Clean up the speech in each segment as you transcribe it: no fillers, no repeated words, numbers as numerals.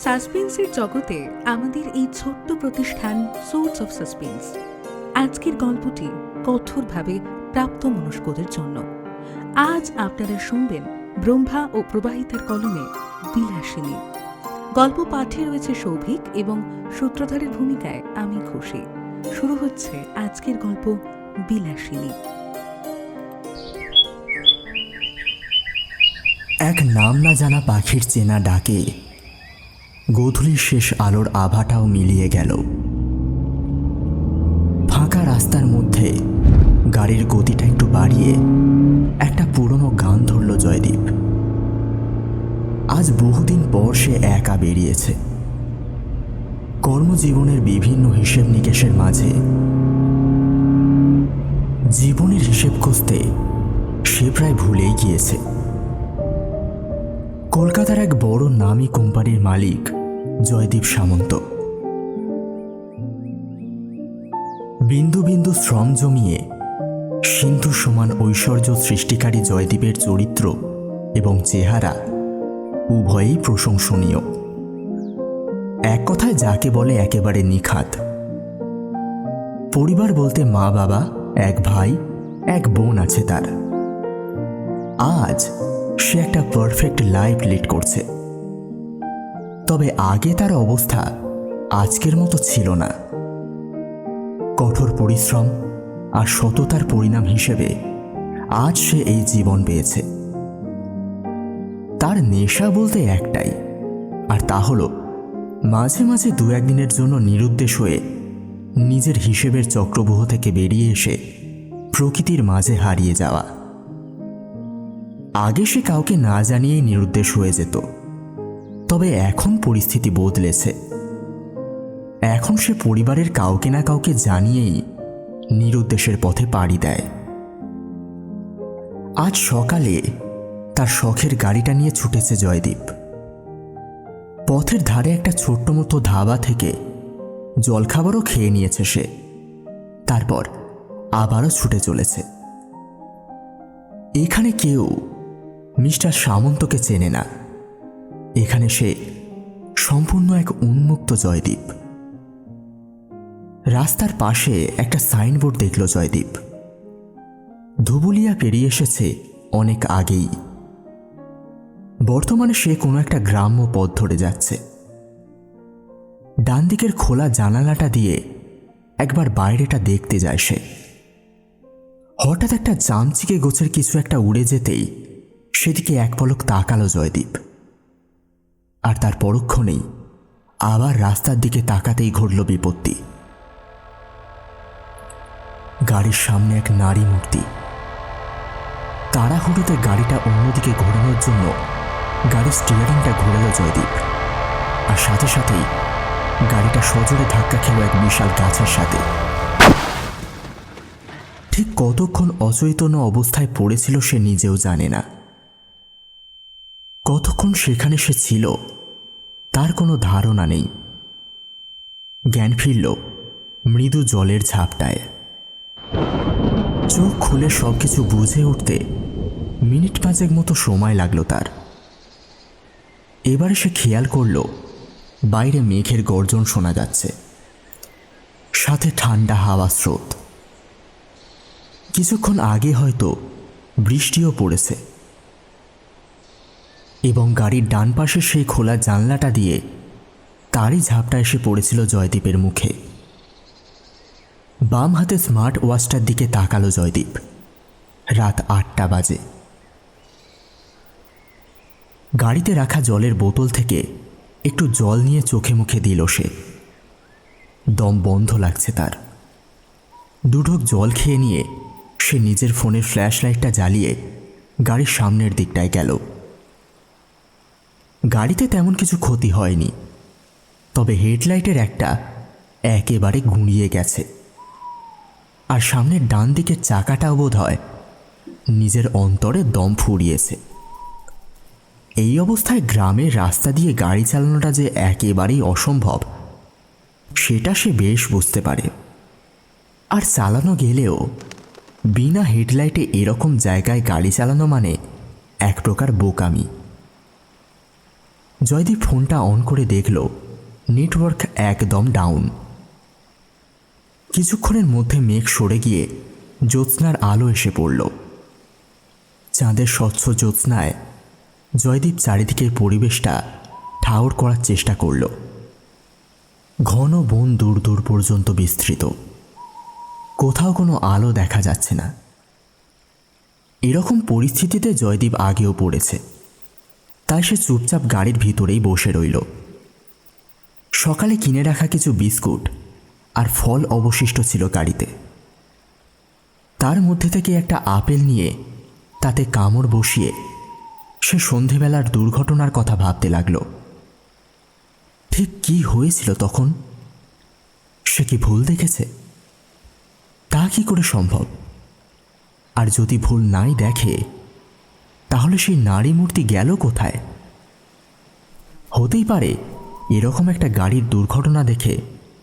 সাসপেন্সের জগতে আমাদের এই ছোট্ট প্রতিষ্ঠান সোর্স অফ সাসপেন্স। আজকের গল্পটি কঠোরভাবে প্রাপ্তমনস্কদের জন্য। আজ আপনারা শুনবেন ব্রহ্মা ও প্রবাহিতার কলমে বিলাসিনী। গল্প পাঠে রয়েছে সৌভিক এবং সূত্রধারের ভূমিকায় আমি খুশি। শুরু হচ্ছে আজকের গল্প বিলাসিনী। এক নাম না জানা পাখির চেনা ডাকে গোধূলির শেষ আলোর আভাটাও মিলিয়ে গেল। ফাঁকা রাস্তার মধ্যে গাড়ির গতিটা একটু বাড়িয়ে একটা পুরনো গান ধরল জয়দীপ। আজ বহুদিন পর সে একা বেরিয়েছে। কর্মজীবনের বিভিন্ন হিসেব নিকেশের মাঝে জীবনের হিসেব কষতে সে প্রায় ভুলেই গিয়েছে। কলকাতার এক বড় নামী কোম্পানির মালিক জয়দীপ সামন্ত। বিন্দু বিন্দু শ্রম জমিয়ে সিন্ধু সমান ঐশ্বর্য সৃষ্টিকারী জয়দীপের চরিত্র এবং চেহারা উভয়ই প্রশংসনীয়। এক কথায় যাকে বলে একেবারে নিখাত। পরিবার বলতে মা বাবা, এক ভাই, এক বোন আছে তার। আজ সে একটা পারফেক্ট লাইফ লিড করছে। তবে আগে তার অবস্থা আজকের মতো ছিল না। কঠোর পরিশ্রম আর সততার পরিণাম হিসেবে আজ সে এই জীবন পেয়েছে। তার নেশা বলতে একটাই, আর তা হলো মাঝে মাঝে দু একদিনের জন্য নিরুদ্দেশ হয়ে নিজের হিসেবের চক্রব্যূহ থেকে বেরিয়ে এসে প্রকৃতির মাঝে হারিয়ে যাওয়া। আগে সে কাউকে না জানিয়েই নিরুদ্দেশ হয়ে যেত, তবে এখন পরিস্থিতি বদলেছে। এখন সে পরিবারের কাউকে না কাউকে জানিয়েই নিরুদ্দেশের পথে পাড়ি দেয়। আজ সকালে তার শখের গাড়িটা নিয়ে ছুটেছে জয়দীপ। পথের ধারে একটা ছোট্ট মতো ধাবা থেকে জলখাবারও খেয়ে নিয়েছে সে। তারপর আবারও ছুটে চলেছে। এখানে কেউ মিস্টার সামন্তকে চেনে না। এখানে সে সম্পূর্ণ এক উন্মুক্ত জয়দীপ। রাস্তার পাশে একটা সাইনবোর্ড দেখল জয়দীপ। ধুবুলিয়া পেরিয়ে এসেছে অনেক আগেই। বর্তমানে সে কোনো একটা গ্রাম্য পথ ধরে যাচ্ছে। ডান দিকের খোলা জানালাটা দিয়ে একবার বাইরেটা দেখতে যায় সে। হঠাৎ একটা চামচিকে গোছের কিছু একটা উড়ে যেতেই সেদিকে এক পলক তাকালো জয়দীপ। আর তার পরক্ষণেই আবার রাস্তার দিকে তাকাতেই ঘটল বিপত্তি। গাড়ির সামনে এক নারী মূর্তি। তাড়াহুড়োতে গাড়িটা অন্যদিকে ঘোরানোর জন্য গাড়ির স্টিয়ারিংটা ঘোরালো জয়দীপ, আর সাথে সাথেই গাড়িটা সজোরে ধাক্কা খেল এক বিশাল গাছের সাথে। ঠিক কতক্ষণ অচৈতন্য অবস্থায় পড়েছিল সে নিজেও জানে না। কতক্ষণ সেখানে সে ছিল তার কোনো ধারণা নেই। জ্ঞান ফিরল মৃদু জলের ঝাপটায়। চোখ খুলে সবকিছু বুঝে উঠতে মিনিট পাঁচেক মতো সময় লাগলো তার। এবারে সে খেয়াল করল বাইরে মেঘের গর্জন শোনা যাচ্ছে, সাথে ঠান্ডা হাওয়া স্রোত। কিছুক্ষণ আগে হয়তো বৃষ্টিও পড়েছে। এবং গাড়ির ডান পাশে সেই খোলা জানলাটা দিয়ে তারই ঝাপটা এসে পড়েছিল জয়দীপের মুখে। বাম হাতে স্মার্ট ওয়াচটার দিকে তাকালো জয়দীপ। রাত 8টা বাজে। গাড়িতে রাখা জলের বোতল থেকে একটু জল নিয়ে চোখে মুখে দিল সে। দম বন্ধ লাগছে তার। দুঢোক জল খেয়ে নিয়ে সে নিজের ফোনের ফ্ল্যাশ লাইটটা জ্বালিয়ে গাড়ির সামনের দিকটায় গেল। গাড়িতে তেমন কিছু ক্ষতি হয়নি, তবে হেডলাইটের একটা একেবারে গুঁড়িয়ে গেছে, আর সামনের ডান দিকের চাকাটাও বোধ হয় নিজের অন্তরে দম ফুরিয়েছে। এই অবস্থায় গ্রামের রাস্তা দিয়ে গাড়ি চালানোটা যে একেবারেই অসম্ভব সেটা সে বেশ বুঝতে পারে। আর চালানো গেলেও বিনা হেডলাইটে এরকম জায়গায় গাড়ি চালানো মানে এক প্রকার বোকামি। জয়দীপ ফোনটা অন করে দেখল নেটওয়ার্ক একদম ডাউন। কিছুক্ষণের মধ্যে মেঘ সরে গিয়ে জ্যোৎস্নার আলো এসে পড়ল। চাঁদের স্বচ্ছ জ্যোৎস্নায় জয়দীপ চারিদিকের পরিবেশটা ঠাউর করার চেষ্টা করল। ঘন বন দূর দূর পর্যন্ত বিস্তৃত, কোথাও কোনো আলো দেখা যাচ্ছে না। এরকম পরিস্থিতিতে জয়দীপ আগেও পড়েছে, তাই সে চুপচাপ গাড়ির ভিতরেই বসে রইল। সকালে কিনে রাখা কিছু বিস্কুট আর ফল অবশিষ্ট ছিল গাড়িতে। তার মধ্যে থেকে একটা আপেল নিয়ে তাতে কামড় বসিয়ে সে সন্ধেবেলার দুর্ঘটনার কথা ভাবতে লাগল। ঠিক কি হয়েছিল তখন? সে কি ভুল দেখেছে? তা কি করে সম্ভব? আর যদি ভুল নাই দেখে তাহলে সেই নারী মূর্তি গেল কোথায়? হতেই পারে এরকম একটা গাড়ির দুর্ঘটনা দেখে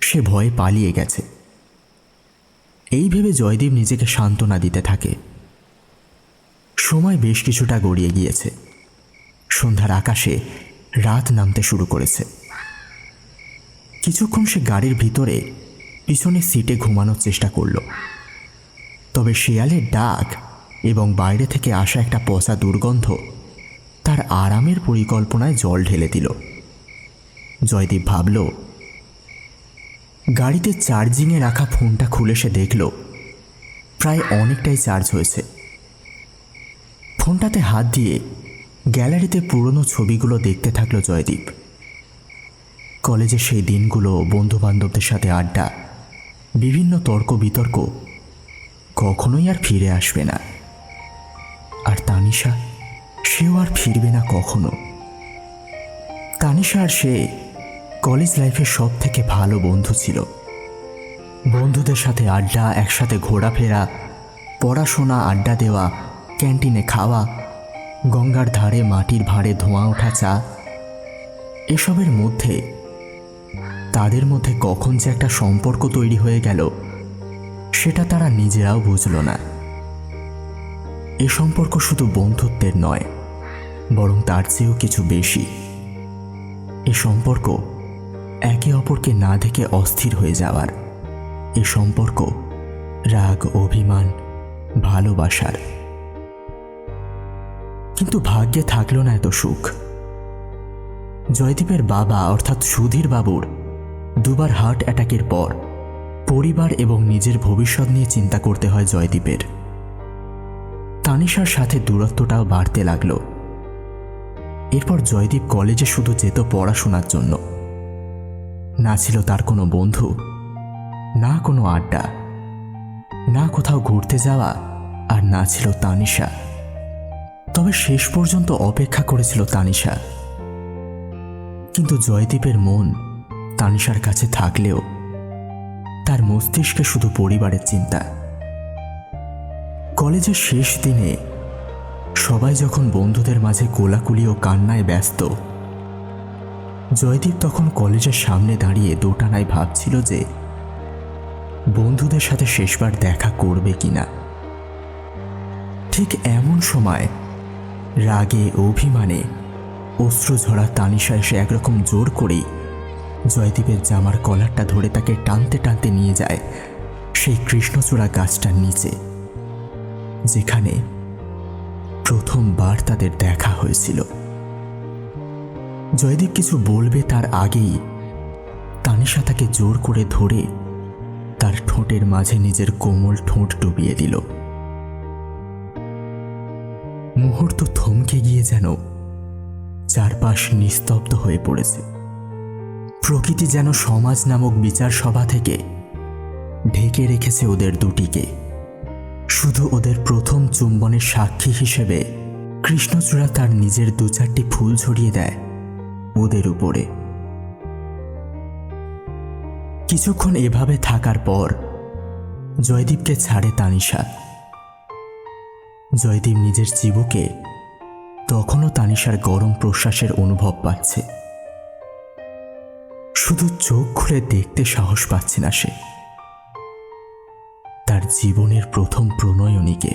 সে ভয়ে পালিয়ে গেছে। এই ভেবে জয়দীপ নিজেকে সান্ত্বনা দিতে থাকে। সময় বেশ কিছুটা গড়িয়ে গিয়েছে। সন্ধ্যার আকাশে রাত নামতে শুরু করেছে। কিছুক্ষণ সে গাড়ির ভিতরে পিছনের সিটে ঘুমানোর চেষ্টা করল, তবে শিয়ালের ডাক এবং বাইরে থেকে আসা একটা পচা দুর্গন্ধ তার আরামের পরিকল্পনায় জল ঢেলে দিল। জয়দীপ ভাবল, গাড়িতে চার্জিংয়ে রাখা ফোনটা খুলে সে দেখল প্রায় অনেকটাই চার্জ হয়েছে। ফোনটাতে হাত দিয়ে গ্যালারিতে পুরনো ছবিগুলো দেখতে থাকলো জয়দীপ। কলেজের সেই দিনগুলো, বন্ধুবান্ধবদের সাথে আড্ডা, বিভিন্ন তর্ক বিতর্ক কখনোই আর ফিরে আসবে না। আর তানিশা, সেও আর ফিরবে না কখনো। তানিশা আর সে কলেজ লাইফের সব থেকে ভালো বন্ধু ছিল। বন্ধুদের সাথে আড্ডা, একসাথে ঘোরাফেরা, পড়াশোনা, আড্ডা দেওয়া, ক্যান্টিনে খাওয়া, গঙ্গার ধারে মাটির ভাঁড়ে ধোঁয়া ওঠা চা, এসবের মধ্যে তাদের মধ্যে কখন যে একটা সম্পর্ক তৈরি হয়ে গেল সেটা তারা নিজেরাও বুঝল না। এ সম্পর্ক শুধু বন্ধুত্বের নয়, বরং তার চেয়েও কিছু বেশি। এ সম্পর্ক একে অপরকে না দেখে অস্থির হয়ে যাওয়ার। এ সম্পর্ক রাগ, অভিমান, ভালোবাসার। কিন্তু ভাগ্যে থাকল না এত সুখ। জয়দীপের বাবা অর্থাৎ সুধীর বাবুর দুবার হার্ট অ্যাটাকের পর পরিবার এবং নিজের ভবিষ্যৎ নিয়ে চিন্তা করতে হয় জয়দীপের। তানিশার সাথে দূরত্বটাও বাড়তে লাগলো। এরপর জয়দীপ কলেজে শুধু যেত পড়াশোনার জন্য। না ছিল তার কোনো বন্ধু, না কোনো আড্ডা, না কোথাও ঘুরতে যাওয়া, আর না ছিল তানিশা। তবে শেষ পর্যন্ত অপেক্ষা করেছিল তানিশা। কিন্তু জয়দীপের মন তানিশার কাছে থাকলেও তার মস্তিষ্কে শুধু পরিবারের চিন্তা। কলেজের শেষ দিনে সবাই যখন বন্ধুদের মাঝে কোলাকুলি ও কান্নায় ব্যস্ত, জয়দীপ তখন কলেজের সামনে দাঁড়িয়ে দোটানায় ভাবছিল যে বন্ধুদের সাথে শেষবার দেখা করবে কিনা। ঠিক এমন সময় রাগে, অভিমানে অশ্রু ঝরা তানিশা এসে একরকম জোর করেই জয়দীপের জামার কলারটা ধরে তাকে টানতে টানতে নিয়ে যায় সেই কৃষ্ণচূড়া গাছটার নিচে, যেখানে প্রথমবার তাদের দেখা হয়েছিল। জয়দীপ কিছু বলবে তার আগেই তানিশা তাকে জোর করে ধরে তার ঠোঁটের মাঝে নিজের কোমল ঠোঁট ডুবিয়ে দিল। মুহূর্ত থমকে গিয়ে যেন চারপাশ নিস্তব্ধ হয়ে পড়েছে। প্রকৃতি যেন সমাজ নামক বিচার সভা থেকে ঢেকে রেখেছে ওদের দুটিকে। শুধু ওদের প্রথম চুম্বনের সাক্ষী হিসেবে কৃষ্ণচূড়া তার নিজের দু চারটি ফুল ছড়িয়ে দেয় ওদের উপরে। কিছুক্ষণ এভাবে থাকার পর জয়দীপকে ছাড়ে তানিশা। জয়দীপ নিজের চিবুকে তখনও তানিশার গরম প্রশ্বাসের অনুভব পাচ্ছে। শুধু চোখ খুলে দেখতে সাহস পাচ্ছে না সে। তার জীবনের প্রথম প্রণয়নীকে।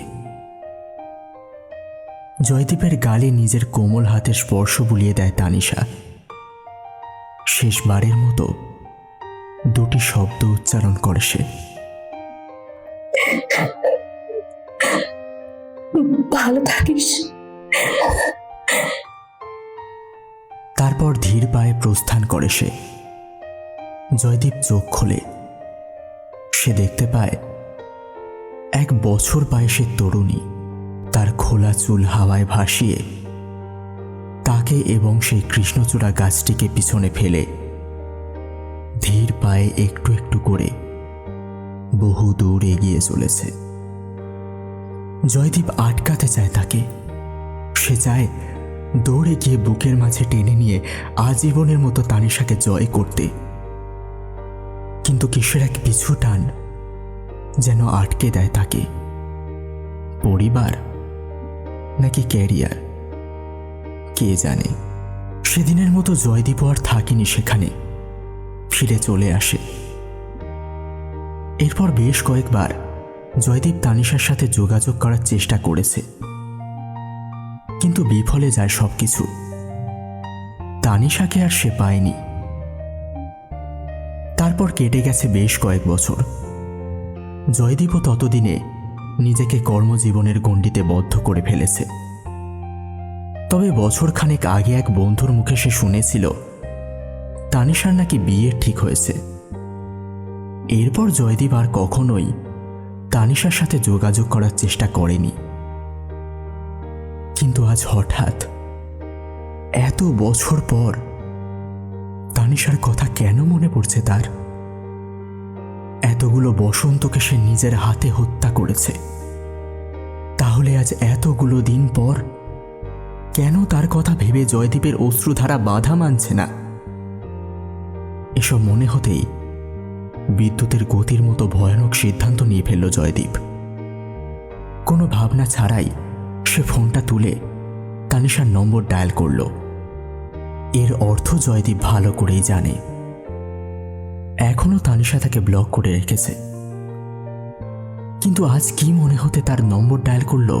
জয়দীপের গালে নিজের কোমল হাতের স্পর্শ বুলিয়ে দেয় তানিশা। শেষবারের মতো দুটি শব্দ উচ্চারণ করে সে। ভালো থাকিস। তারপর ধীর পায়ে প্রস্থান করে সে। জয়দীপ চোখ খোলে। সে দেখতে পায় 1 বছর বয়সের তরুণী তার খোলা চুল হাওয়ায় ভাসিয়ে তাকে এবং সেই কৃষ্ণচূড়া গাছটিকে পিছনে ফেলে ধীর পায়ে একটু একটু করে বহু দূর এগিয়ে চলেছে। জয়দীপ আটকাতে চায় তাকে। সে চায় দৌড়ে গিয়ে বুকের মাঝে টেনে নিয়ে আজীবনের মতো তানিশাকে জয় করতে, কিন্তু কিসের এক পিছু টান যেন আটকে দেয় তাকে। পরিবার নাকি ক্যারিয়ার, কে জানে। সেদিনের মতো জয়দীপ আর থাকেনি সেখানে, ফিরে চলে আসে। এরপর বেশ কয়েকবার জয়দীপ তানিশার সাথে যোগাযোগ করার চেষ্টা করেছে, কিন্তু বিফলে যায় সবকিছু। তানিশাকে আর সে পায়নি। তারপর কেটে গেছে বেশ কয়েক বছর। জয়দীপও ততদিনে নিজেকে কর্মজীবনের গণ্ডিতে বদ্ধ করে ফেলেছে। তবে বছরখানেক আগে এক বন্ধুর মুখে সে শুনেছিল তানিশার নাকি বিয়ে ঠিক হয়েছে। এরপর জয়দীপ আর কখনোই তানিশার সাথে যোগাযোগ করার চেষ্টা করেনি। কিন্তু আজ হঠাৎ এত বছর পর তানিশার কথা কেন মনে পড়ছে তার? এতগুলো বসন্তকে সে নিজের হাতে হত্যা করেছে, তাহলে আজ এতগুলো দিন পর কেন তার কথা ভেবে জয়দীপের অশ্রুধারা বাধা মানছে না? এসব মনে হতেই বিদ্যুতের গতির মতো ভয়ানক সিদ্ধান্ত নিয়ে ফেলল জয়দীপ। কোনো ভাবনা ছাড়াই সে ফোনটা তুলে তানিশার নম্বর ডায়াল করল। এর অর্থ জয়দীপ ভালো করেই জানে এখনো তানিশা তাকে ব্লক করে রেখেছে। কিন্তু আজ কি মনে হতে তার নম্বর ডায়াল করল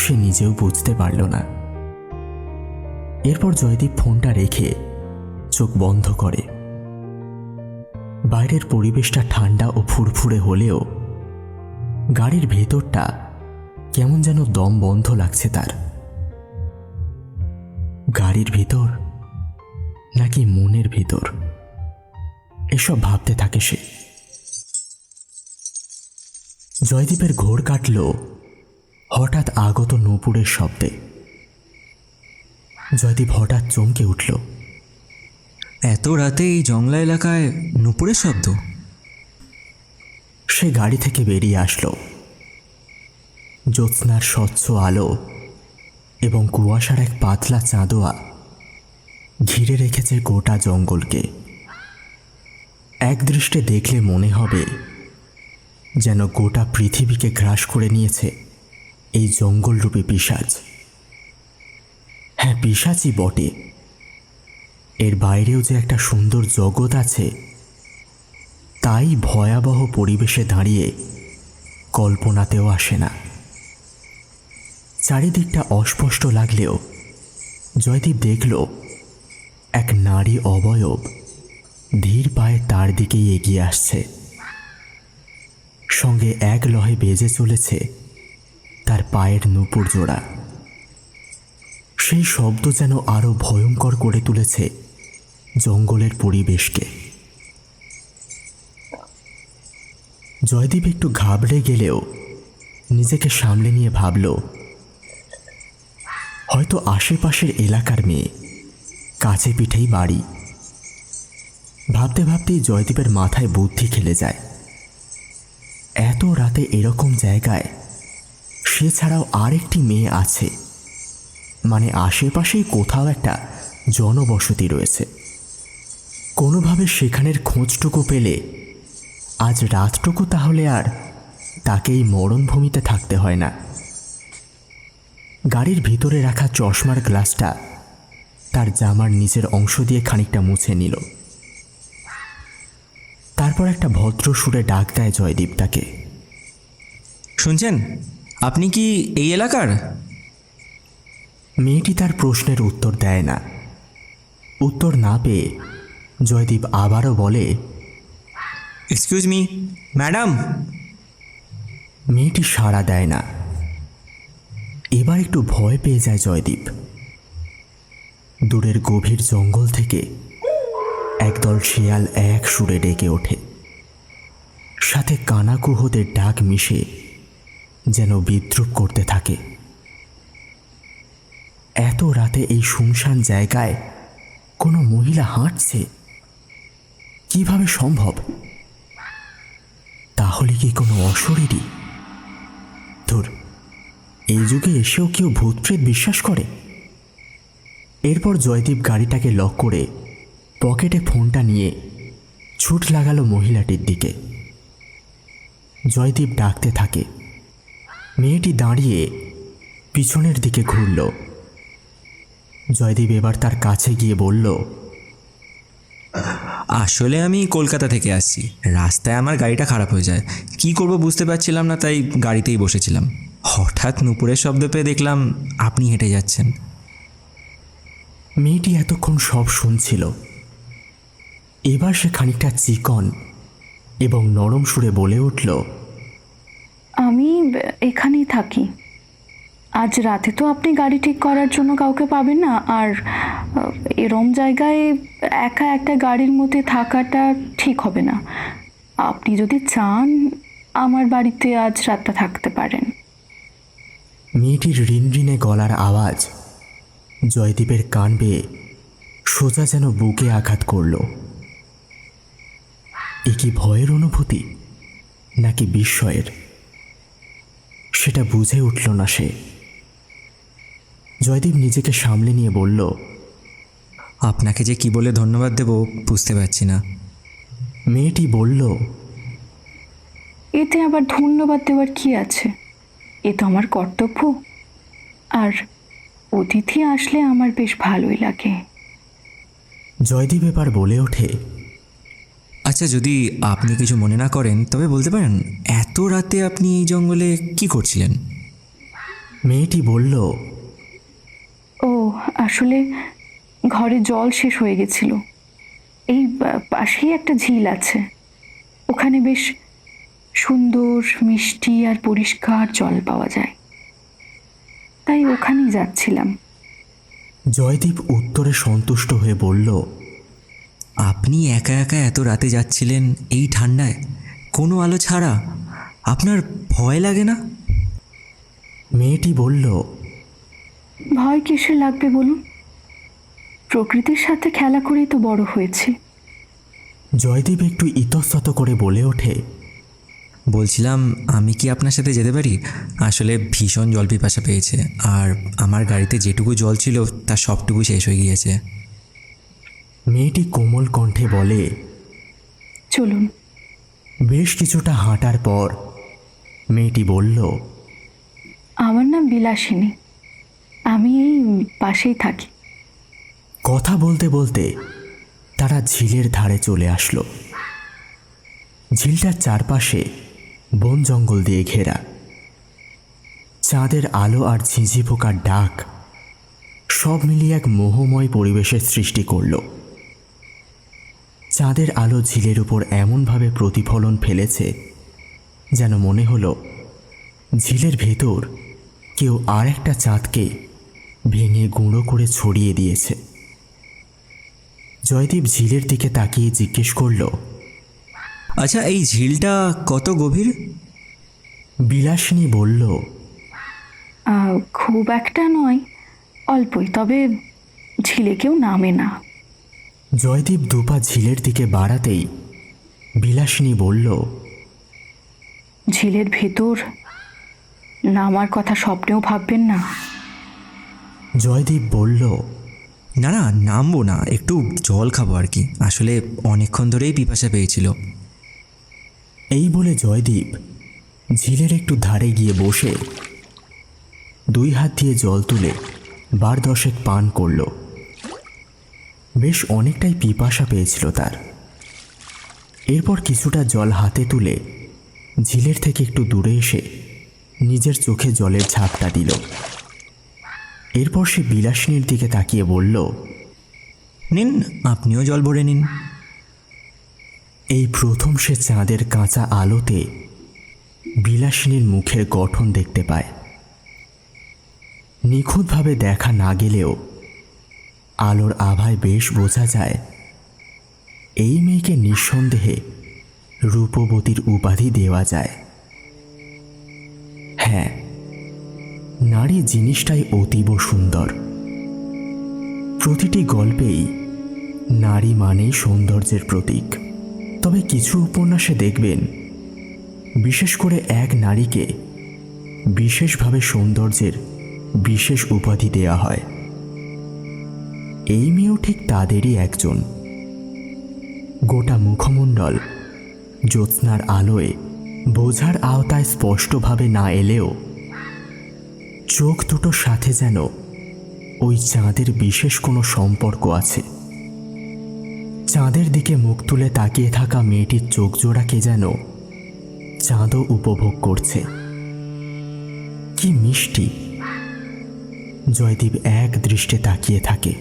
সে নিজেও বুঝতে পারল না। এরপর জয়দীপ ফোনটা রেখে চোখ বন্ধ করে। বাইরের পরিবেশটা ঠান্ডা ও ফুরফুরে হলেও গাড়ির ভেতরটা কেমন যেন দম বন্ধ লাগছে তার। গাড়ির ভিতর নাকি মনের ভিতর, এসব ভাবতে থাকে সে। জয়দীপের ঘোর কাটল হঠাৎ আগত নূপুরের শব্দে। জয়দীপ হঠাৎ চমকে উঠল। এত রাতে এই জংলা এলাকায় নুপুরের শব্দ? সে গাড়ি থেকে বেরিয়ে আসলো। জ্যোৎস্নার স্বচ্ছ আলো এবং কুয়াশার এক পাতলা চাঁদোয়া ঘিরে রেখেছে গোটা জঙ্গলকে। একদৃষ্টে দেখলে মনে হবে যেন গোটা পৃথিবীকে গ্রাস করে নিয়েছে এই জঙ্গলরূপী পিশাচ। হ্যাঁ, পিশাচই বটে। এর বাইরেও যে একটা সুন্দর জগৎ আছে, তাই ভয়াবহ পরিবেশে দাঁড়িয়ে কল্পনাতেও আসে না। চারিদিকটা অস্পষ্ট লাগলেও জয়দীপ দেখল এক নারী অবয়ব ধীর পায়ে তার দিকেই এগিয়ে আসছে। সঙ্গে এক লহে বেজে চলেছে তার পায়ের নূপুর জোড়া। সেই শব্দ যেন আরো ভয়ঙ্কর করে তুলেছে জঙ্গলের পরিবেশকে। জয়দীপ একটু ঘাবড়ে গেলেও নিজেকে সামলে নিয়ে ভাবল, হয়তো আশেপাশের এলাকার মেয়ে, কাছে পিঠেই বাড়ি। ভাবতে ভাবতেই জয়দীপের মাথায় বুদ্ধি খেলে যায়। এত রাতে এরকম জায়গায় সে ছাড়াও আরেকটি মেয়ে আছে, মানে আশেপাশেই কোথাও একটা জনবসতি রয়েছে। কোনোভাবে সেখানের খোঁজটুকু পেলে আজ রাতটুকু তাহলে আর তাকে এই মরণভূমিতে থাকতে হয় না। গাড়ির ভিতরে রাখা চশমার গ্লাসটা তার জামার নিচের অংশ দিয়ে খানিকটা মুছে নিল। তারপর একটা ভদ্র সুরে ডাক দেয় জয়দীপ তাকে। শুনছেন, আপনি কি এই এলাকার? মেয়েটি তার প্রশ্নের উত্তর দেয় না। উত্তর না পেয়ে জয়দীপ আবারও বলে, এক্সকিউজ মি ম্যাডাম। মেয়েটি সাড়া দেয় না। এবার একটু ভয় পেয়ে যায় জয়দীপ। দূরের গভীর জঙ্গল থেকে একদল শিয়াল এক সুরে ডেকে ওঠে, সাথে কানাকুহোদের ডাক মিশে যেন বিদ্রূপ করতে থাকে। এত রাতে এই শুনশান জায়গায় কোনো মহিলা হাঁটছে, কিভাবে সম্ভব? তাহলে কি কোনো অশরীরী? ধুর, এই যুগে এসেও কেউ ভূতপ্রেত বিশ্বাস করে? এরপর জয়দীপ গাড়িটাকে লক করে পকেটে ফোনটা নিয়ে ছুট লাগালো মহিলাটির দিকে। জয়দীপ ডাকতে থাকে। মেয়েটি দাঁড়িয়ে পিছনের দিকে ঘুরল। জয়দীপ এবার তার কাছে গিয়ে বলল, আসলে আমি কলকাতা থেকে আসছি। রাস্তায় আমার গাড়িটা খারাপ হয়ে যায়, কি করব বুঝতে পারছিলাম না, তাই গাড়িতেই বসেছিলাম। হঠাৎ নুপুরের শব্দ পেয়ে দেখলাম আপনি হেঁটে যাচ্ছেন। মেয়েটি এতক্ষণ সব শুনছিল। এবার সে খানিকটা চিকন এবং নরম সুরে বলে উঠল, আমি এখানেই থাকি। আজ রাতে তো আপনি গাড়ি ঠিক করার জন্য কাউকে পাবেন না, আর এরম জায়গায় একা একটা গাড়ির মধ্যে থাকাটা ঠিক হবে না। আপনি যদি চান আমার বাড়িতে আজ রাতটা থাকতে পারেন। মেয়েটির রিনরিনে গলার আওয়াজ জয়দীপের কান বেয়ে সোজা যেন বুকে আঘাত করল। এ কি ভয়ের অনুভূতি নাকি বিস্ময়ের? সেটা বুঝে উঠল না সে। জয়দীপ নিজেকে সামলে নিয়ে বলল, আপনাকে যে কি বলে ধন্যবাদ দেব বুঝতে পারছি না। মেয়েটি বলল, এতে আবার ধন্যবাদ দেওয়ার কি আছে? এ তো আমার কর্তব্য। আর অতিথি আসলে আমার বেশ ভালোই লাগে। জয়দীপ এবার বলে ওঠে, আচ্ছা, যদি আপনি কিছু মনে না করেন তবে বলতে পারেন এত রাতে আপনি এই জঙ্গলে কি করছিলেন? মেয়েটি বলল, ও আসলে ঘরে জল শেষ হয়ে গেছিল। এই পাশেই একটা ঝিল আছে, ওখানে বেশ সুন্দর মিষ্টি আর পরিষ্কার জল পাওয়া যায়, তাই ওখানেই যাচ্ছিলাম। জয়দীপ উত্তরে সন্তুষ্ট হয়ে বলল, আপনি একা একা এত রাতে যাচ্ছিলেন এই ঠান্ডায়, কোনো আলো ছাড়া? আপনার ভয় লাগে না? মেয়েটি বলল, ভয় কিসে লাগবে বলুন? প্রকৃতির সাথে খেলা করেই তো বড় হয়েছি। জয়দীপ একটু ইতস্তত করে বলে ওঠে, বলছিলাম আমি কি আপনার সাথে যেতে পারি? আসলে ভীষণ জল পিপাসা পেয়েছে, আর আমার গাড়িতে যেটুকু জল ছিল তার সবটুকু শেষ হয়ে গিয়েছে। মেয়েটি কোমল কণ্ঠে বলে, চলুন। বেশ কিছুটা হাঁটার পর মেয়েটি বলল, আমার নাম বিলাসিনী, আমি এই পাশেই থাকি। কথা বলতে বলতে তারা ঝিলের ধারে চলে আসলো। ঝিলটার চারপাশে বন জঙ্গল দিয়ে ঘেরা। চাঁদের আলো আর ঝিঁঝি পোকার ডাক সব মিলিয়ে এক মোহময় পরিবেশের সৃষ্টি করল। চাঁদের আলো ঝিলের উপর এমনভাবে প্রতিফলন ফেলেছে যেন মনে হলো ঝিলের ভেতর কেউ আর একটা চাঁদকে ভেঙে গুঁড়ো করে ছড়িয়ে দিয়েছে। জয়দীপ ঝিলের দিকে তাকিয়ে জিজ্ঞেস করল, আচ্ছা, এই ঝিলটা কত গভীর? বিলাসিনী বলল, খুব একটা নয়, অল্পই, তবে ঝিলে কেউ নামে না। জয়দীপ দুপা ঝিলের দিকে বাড়াতেই বিলাসিনী বলল, ঝিলের ভেতর নামার কথা স্বপ্নেও ভাববেন না। জয়দীপ বলল, না না, নামবো না, একটু জল খাবো আর কি। আসলে অনেকক্ষণ ধরেই পিপাসা পেয়েছিল। এই বলে জয়দীপ ঝিলের একটু ধারে গিয়ে বসে 2 হাত দিয়ে জল তুলে 12 পান করল। বেশ অনেকটাই পিপাসা পেয়েছিল তার। এরপর কিছুটা জল হাতে তুলে ঝিলের থেকে একটু দূরে এসে নিজের চোখে জলের ঝাপটা দিল। এরপর সে বিলাসিনীর দিকে তাকিয়ে বলল, নিন, আপনিও জল ভরে নিন। এই প্রথম সে চাঁদের কাঁচা আলোতে বিলাসিনীর মুখের গঠন দেখতে পায়। নিখুঁতভাবে দেখা না গেলেও আলোর আভায় বেশ বোঝা যায় এই মেয়েকে নিঃসন্দেহে রূপবতীর উপাধি দেওয়া যায়। হ্যাঁ, নারী জিনিসটাই অতীব সুন্দর। প্রতিটি গল্পেই নারী মানেই সৌন্দর্যের প্রতীক। তবে কিছু উপন্যাসে দেখবেন বিশেষ করে এক নারীকে বিশেষভাবে সৌন্দর্যের বিশেষ উপাধি দেয়া হয়। এই মেয়েও ঠিক তাদেরই একজন। গোটা মুখমণ্ডল জ্যোৎস্নার আলোয় বোঝার আওতায় স্পষ্টভাবে না এলেও চোখ দুটোর সাথে যেন ওই চাঁদের বিশেষ কোনো সম্পর্ক আছে। চাঁদের দিকে মুখ তুলে তাকিয়ে থাকা মেয়েটির চোখ জোড়াকে যেন চাঁদও উপভোগ করছে। কি মিষ্টি! জয়দীপ এক দৃষ্টে তাকিয়ে থাকে।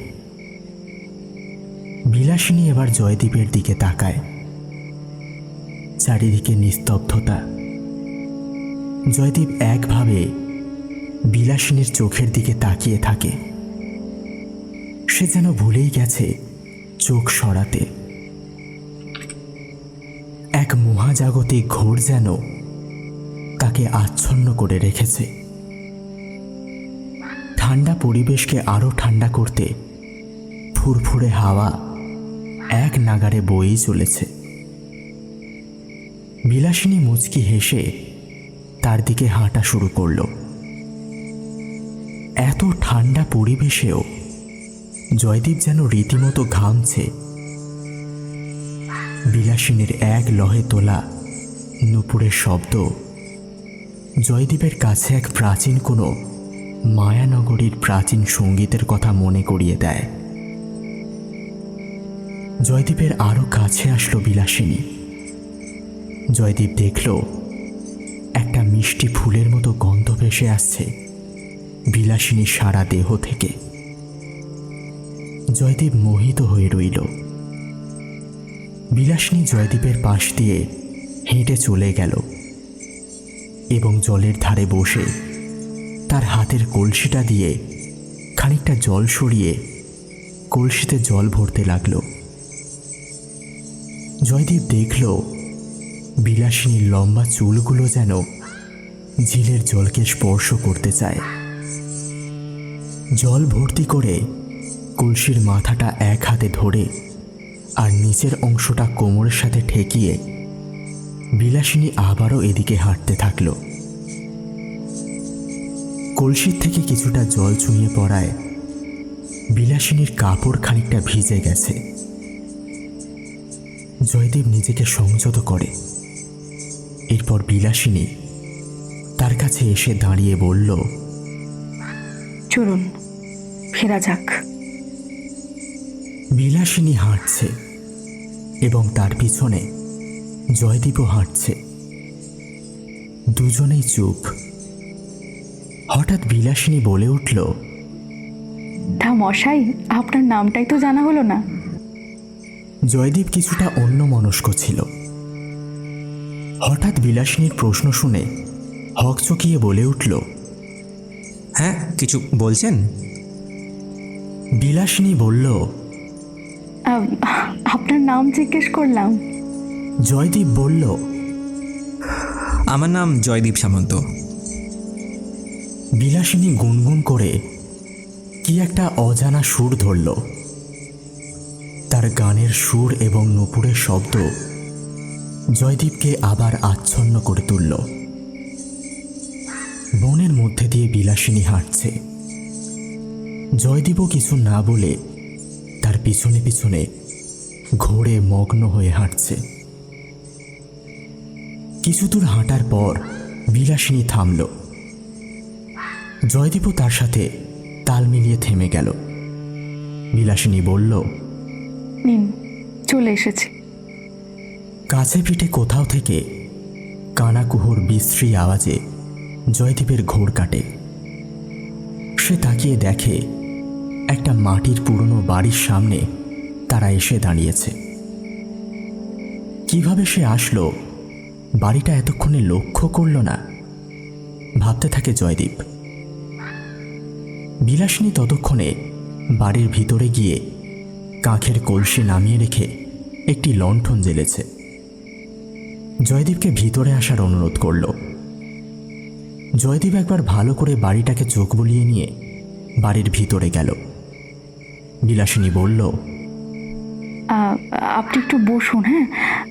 বিলাসিনী এবার জয়দীপের দিকে তাকায়। চারিদিকে নিস্তব্ধতা। জয়দীপ একভাবে বিলাসিনীর চোখের দিকে তাকিয়ে থাকে। সে যেন ভুলেই গেছে চোখ সরাতে। এক মহাজাগতিক ঘোর যেন তাকে আচ্ছন্ন করে রেখেছে। ঠান্ডা পরিবেশকে আরো ঠান্ডা করতে ফুরফুরে হাওয়া এক নাগাড়ে বয়েই চলেছে। বিলাসিনী মুচকি হেসে তার দিকে হাঁটা শুরু করল। এত ঠান্ডা পরিবেশেও জয়দীপ যেন রীতিমতো ঘামছে। বিলাসিনীর এক লহে তোলা নুপুরের শব্দ জয়দীপের কাছে এক প্রাচীন কোনো মায়ানগরীর প্রাচীন সঙ্গীতের কথা মনে করিয়ে দেয়। জয়দীপের আরো কাছে আসলো বিলাসিনী। জয়দীপ দেখল একটা মিষ্টি ফুলের মতো গন্ধ ভেসে আসছে বিলাসিনীর সারা দেহ থেকে। জয়দীপ মোহিত হয়ে রইল। বিলাসিনী জয়দীপের পাশ দিয়ে হেঁটে চলে গেল এবং জলের ধারে বসে তার হাতের কলসিটা দিয়ে খানিকটা জল সরিয়ে কলসিতে জল ভরতে লাগলো। জয়দীপ দেখল বিলাসিনীর লম্বা চুলগুলো যেন ঝিলের জলকে স্পর্শ করতে চায়। জল ভর্তি করে কলসির মাথাটা এক হাতে ধরে আর নিচের অংশটা কোমরের সাথে ঠেকিয়ে বিলাসিনী আবারও এদিকে হাঁটতে থাকল। কলসির থেকে কিছুটা জল চুঁইয়ে পড়ায় বিলাসিনীর কাপড় খানিকটা ভিজে গেছে। জয়দীপ নিজেকে সংযত করে। এরপর বিলাসিনী তার কাছে এসে দাঁড়িয়ে বলল, চলুন ফেরা যাক। বিলাসিনী হাঁটছে এবং তার পিছনে জয়দীপও হাঁটছে। দুজনেই চুপ। হঠাৎ বিলাসিনী বলে উঠল, তা মশাই, আপনার নামটাই তো জানা হলো না। জয়দীপ কিছুটা অন্যমনস্ক ছিল। হঠাৎ বিলাসিনীর প্রশ্ন শুনে হকচকিয়ে বলে উঠল, হ্যাঁ, কিছু বলছেন? বিলাসিনী বলল, আপনার নাম জিজ্ঞেস করলাম। জয়দীপ বলল, আমার নাম জয়দীপ সামন্ত। বিলাসিনী গুনগুন করে কি একটা অজানা সুর ধরল। তার গানের সুর এবং নূপুরের শব্দ জয়দীপকে আবার আচ্ছন্ন করে তুলল। বনের মধ্যে দিয়ে বিলাসিনী হাঁটছে। জয়দীপও কিছু না বলে তার পিছনে পিছনে ঘোরে মগ্ন হয়ে হাঁটছে। কিছু দূর হাঁটার পর বিলাসিনী থামল। জয়দীপও তার সাথে তাল মিলিয়ে থেমে গেল। বিলাসিনী বলল, নিন, চলে এসেছি। কাছে পিঠে কোথাও থেকে কানাকুহুর বিশ্রী আওয়াজে জয়দীপের ঘোর কাটে। সে তাকিয়ে দেখে একটা মাটির পুরনো বাড়ির সামনে তারা এসে দাঁড়িয়েছে। কিভাবে সে আসলো, বাড়িটা এতক্ষণে লক্ষ্য করল না, ভাবতে থাকে জয়দীপ। বিলাসিনী ততক্ষণে বাড়ির ভিতরে গিয়ে কাঠের কলসি নামিয়ে রেখে একটি লণ্ঠন জ্বেলেছে। জয়দীপকে ভিতরে আসার অনুরোধ করল। জয়দীপ একবার ভালো করে বাড়িটাকে চোখ বুলিয়ে নিয়ে বাড়ির ভিতরে গেল। বিলাসিনী বলল, আপনি একটু বসুন, হ্যাঁ,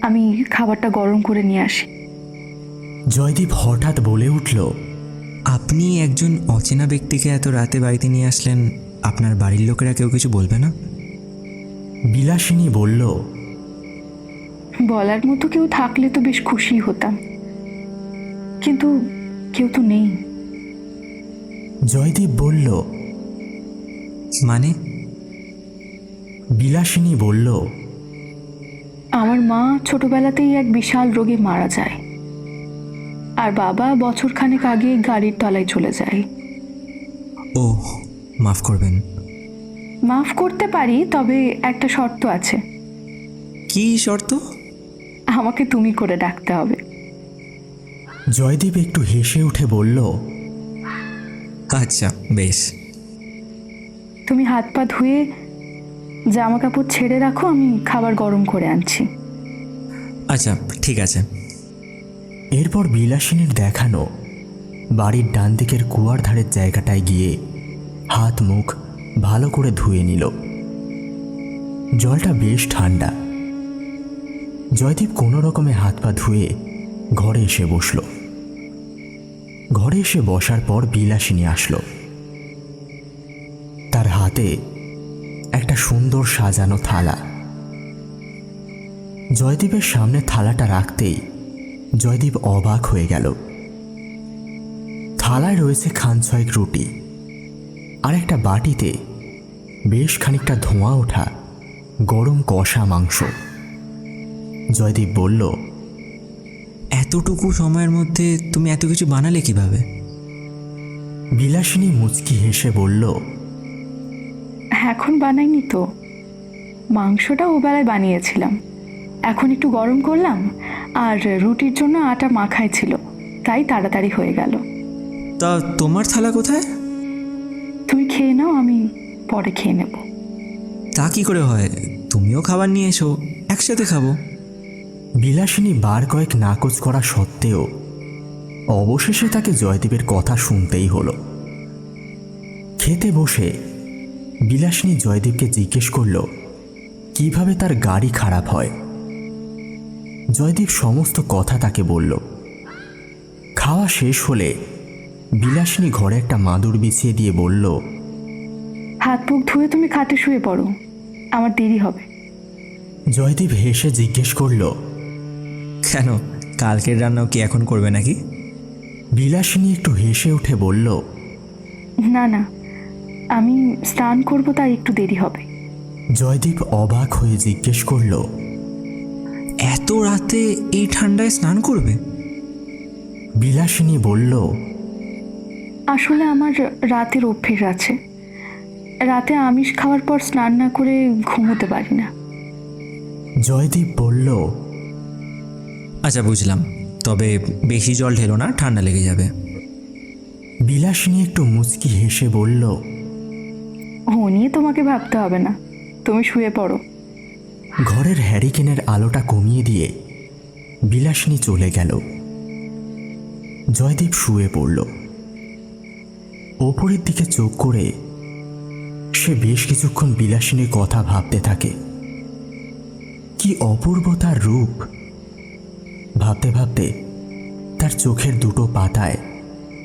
আমি খাবারটা গরম করে নিয়ে আসি। জয়দীপ হঠাৎ বলে উঠল, আপনি একজন অচেনা ব্যক্তিকে এত রাতে বাড়িতে নিয়ে আসলেন, আপনার বাড়ির লোকেরা কেউ কিছু বলবে না? বিলাসিনী বলল, বলার মতো কেউ থাকলে তো বেশ খুশি হতাম, কিন্তু কেউ তো নেই। জয়দীপ বলল, মানে? বিলাসিনী বলল, আমার মা ছোটবেলাতেই এক বিশাল রোগে মারা যায়, আর বাবা বছরখানেক আগে গাড়ির তলায় চলে যায়। ও, মাফ করবেন। মাফ করতে পারি, তবে একটা শর্ত আছে। কি শর্ত? আমাকে তুমি করে ডাকতে হবে। জয়দীপ একটু হেসে উঠে বলল, আচ্ছা, বেশ। তুমি হাত পা ধুয়ে জামা কাপড় ছেড়ে রাখো, আমি খাবার গরম করে আনছি। আচ্ছা, ঠিক আছে। এরপর বিলাসিনীর দেখানো বাড়ির ডান দিকের কুয়ার ধারের জায়গাটায় গিয়ে হাত মুখ ভালো করে ধুয়ে নিল। জলটা বেশ ঠান্ডা। জয়দীপ কোনো রকমে হাত পা ধুয়ে ঘরে এসে বসল। ঘরে এসে বসার পর বিলাসিনী আসলো। তার হাতে একটা সুন্দর সাজানো থালা। জয়দীপের সামনে থালাটা রাখতেই জয়দীপ অবাক হয়ে গেল। থালায় রয়েছে খান ছয়েক রুটি, আর একটা বাটিতে বেশ খানিকটা ধোঁয়া ওঠা গরম কষা মাংস। জয়দীপ বলল, এতটুকু সময়ের মধ্যে তুমি এত কিছু বানালে কিভাবে? বিলাসিনী মুচকি হেসে বলল, এখন বানাইনি তো, মাংসটা ওবেলায় বানিয়েছিলাম, এখন একটু গরম করলাম, আর রুটির জন্য আটা মাখাই ছিল, তাই তাড়াতাড়ি হয়ে গেল। তা তোমার থালা কোথায়? তুমি খেয়ে নাও, আমি পরে খেয়ে নেব। তা কি করে হয়? তুমিও খাবার নিয়ে এসো, একসাথে খাবো। বিলাসিনী বার কয়েক নাকচ করা সত্ত্বেও অবশেষে তাকে জয়দীপের কথা শুনতেই হলো। খেতে বসে বিলাসিনী জয়দীপকে জিজ্ঞেস করল কিভাবে তার গাড়ি খারাপ হয়। জয়দীপ সমস্ত কথা তাকে বলল। খাওয়া শেষ হলে বিলাসিনী ঘরে একটা মাদুর বিছিয়ে দিয়ে বলল, হাত মুখ ধুয়ে তুমি খাটে শুয়ে পড়ো, আমার দেরি হবে। জয়দীপ হেসে জিজ্ঞেস করল, কেন, কালকের রান্নাও কি এখন করবে নাকি? বিলাসিনী একটু হেসে উঠে বলল, না না, আমি স্নান করব, তাই একটু দেরি হবে। জয়দীপ অবাক হয়ে জিজ্ঞেস করল, এত রাতে এই ঠান্ডায় স্নান করবে? বিলাসিনী বলল, আসলে আমার রাতের অভ্যেস আছে, রাতে আমিষ খাওয়ার পর স্নান না করে ঘুমোতে পারি না। জয়দীপ বলল, আচ্ছা, বুঝলাম, তবে বেশি জল ঢেলো না, ঠান্ডা লেগে যাবে। বিলাসিনী একটু মুচকি হেসে বলল, ও নিয়ে তোমাকে ভাবতে হবে না, তুমি শুয়ে পড়ো। ঘরের হ্যারিকেনের আলোটা কমিয়ে দিয়ে বিলাসিনী চলে গেল। জয়দীপ শুয়ে পড়ল। ওপরের দিকে চোখ করে সে বেশ কিছুক্ষণ বিলাসিনীর কথা ভাবতে থাকে। কি অপূর্ব তার রূপ! ভাবতে ভাবতে তার চোখের দুটো পাতায়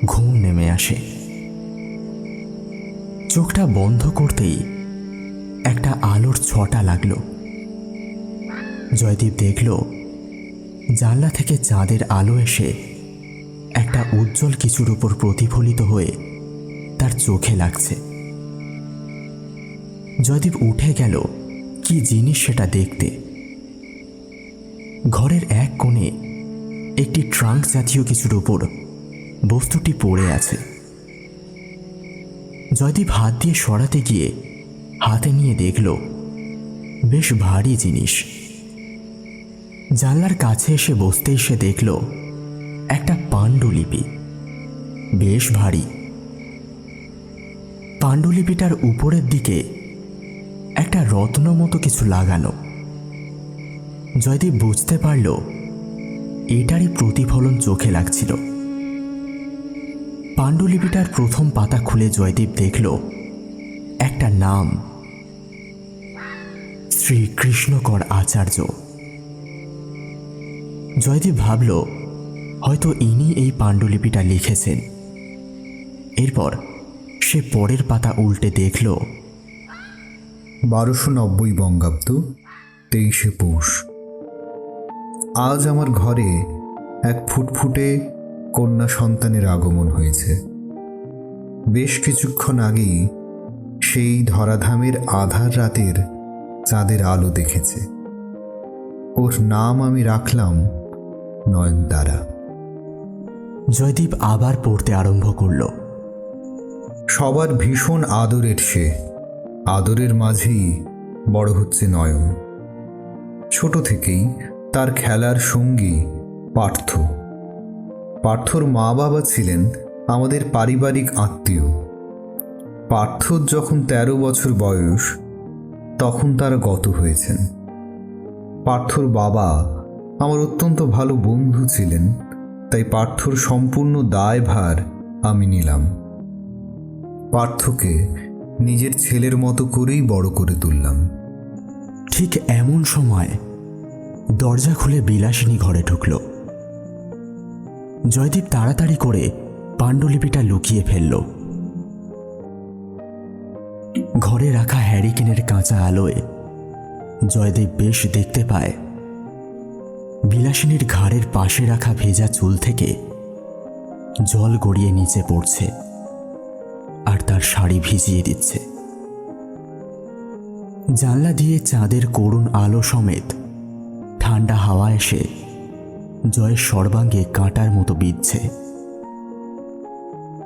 ঘুম নেমে আসে। চোখটা বন্ধ করতেই একটা আলোর ছটা লাগলো। জয়দীপ দেখল জানলা থেকে চাঁদের আলো এসে একটা উজ্জ্বল কিছুর উপর প্রতিফলিত হয়ে তার চোখে লাগছে। জয়দীপ উঠে গেল কি জিনিস সেটা দেখতে। ঘরের এক কোণে একটি ট্রাঙ্ক জাতীয় কিছুর উপর বস্তুটি পড়ে আছে। জয়দীপ হাত দিয়ে সরাতে গিয়ে হাতে নিয়ে দেখল বেশ ভারী জিনিস। জানলার কাছে এসে বসতেই সে দেখল একটা পাণ্ডুলিপি, বেশ ভারী। পাণ্ডুলিপিটার উপরের দিকে একটা রত্ন মতো কিছু লাগানো। জয়দীপ বুঝতে পারল এটারই প্রতিফলন চোখে লাগছিল। পাণ্ডুলিপিটার প্রথম পাতা খুলে জয়দীপ দেখল একটা নাম, শ্রী কৃষ্ণকর আচার্য। জয়দীপ ভাবল হয়তো ইনি এই পাণ্ডুলিপিটা লিখেছেন। এরপর সে পরের পাতা উল্টে দেখল 1290 বঙ্গাব্দ 23শে পৌষ। আজ আমার ঘরে এক ফুটফুটে কন্যা সন্তানের আগমন হয়েছে। বেশ কিছুক্ষণ আগেই সেই ধরাধামের আধার রাতের চাঁদের আলো দেখেছে। ওর নাম আমি রাখলাম নয়নতারা। জয়দীপ আবার পড়তে আরম্ভ করল। সবার ভীষণ আদরের সে, আদরের মাঝেই বড় হচ্ছে নয়ন। ছোট থেকেই তার খেলার সঙ্গী পার্থ। পার্থর মা বাবা ছিলেন আমাদের পারিবারিক আত্মীয়। পার্থর যখন 13 বছর বয়স তখন তারা গত হয়েছেন। পার্থর বাবা আমার অত্যন্ত ভালো বন্ধু ছিলেন, তাই পার্থর সম্পূর্ণ দায়ভার আমি নিলাম। পার্থকে নিজের ছেলের মতো করেই বড় করে তুললাম। ঠিক এমন সময় দরজা খুলে বিলাসিনী ঘরে ঢুকল। জয়দীপ তাড়াতাড়ি করে পাণ্ডুলিপিটা লুকিয়ে ফেলল। ঘরে রাখা হ্যারিকেনের কাঁচা আলোয় জয়দীপ বেশ দেখতে পায় বিলাসিনীর ঘাড়ের পাশে রাখা ভেজা চুল থেকে জল গড়িয়ে নিচে পড়ছে আর তার শাড়ি ভিজিয়ে দিচ্ছে। জানলা দিয়ে চাঁদের করুণ আলো সমেত ঠান্ডা হাওয়া এসে জয়ের সর্বাঙ্গে কাঁটার মতো বিঁধছে।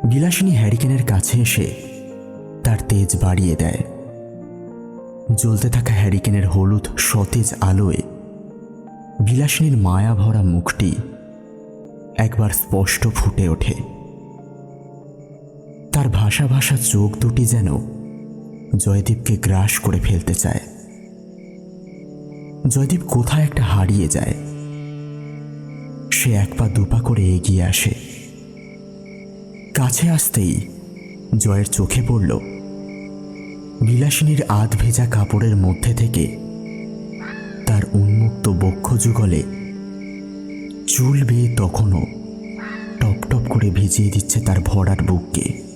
বিলাসিনী হ্যারিকেনের কাছে এসে তার তেজ বাড়িয়ে দেয়। জ্বলতে থাকা হ্যারিকেনের হলুদ সতেজ আলোয় বিলাসিনীর মায়া ভরা মুখটি একবার স্পষ্ট ফুটে ওঠে। তার ভাষা ভাষা চোখ দুটি যেন জয়দীপকে গ্রাস করে ফেলতে চায়। জয়দীপ কোথায় একটা হারিয়ে যায়। সে এক পা দুপা করে এগিয়ে আসে। কাছে আসতেই জয়ের চোখে পড়ল বিলাসিনীর আধ ভেজা কাপড়ের মধ্যে থেকে তার উন্মুক্ত বক্ষ যুগলে চুল বেয়ে তখনও টপ টপ করে ভিজিয়ে দিচ্ছে তার ভরাট বুককে।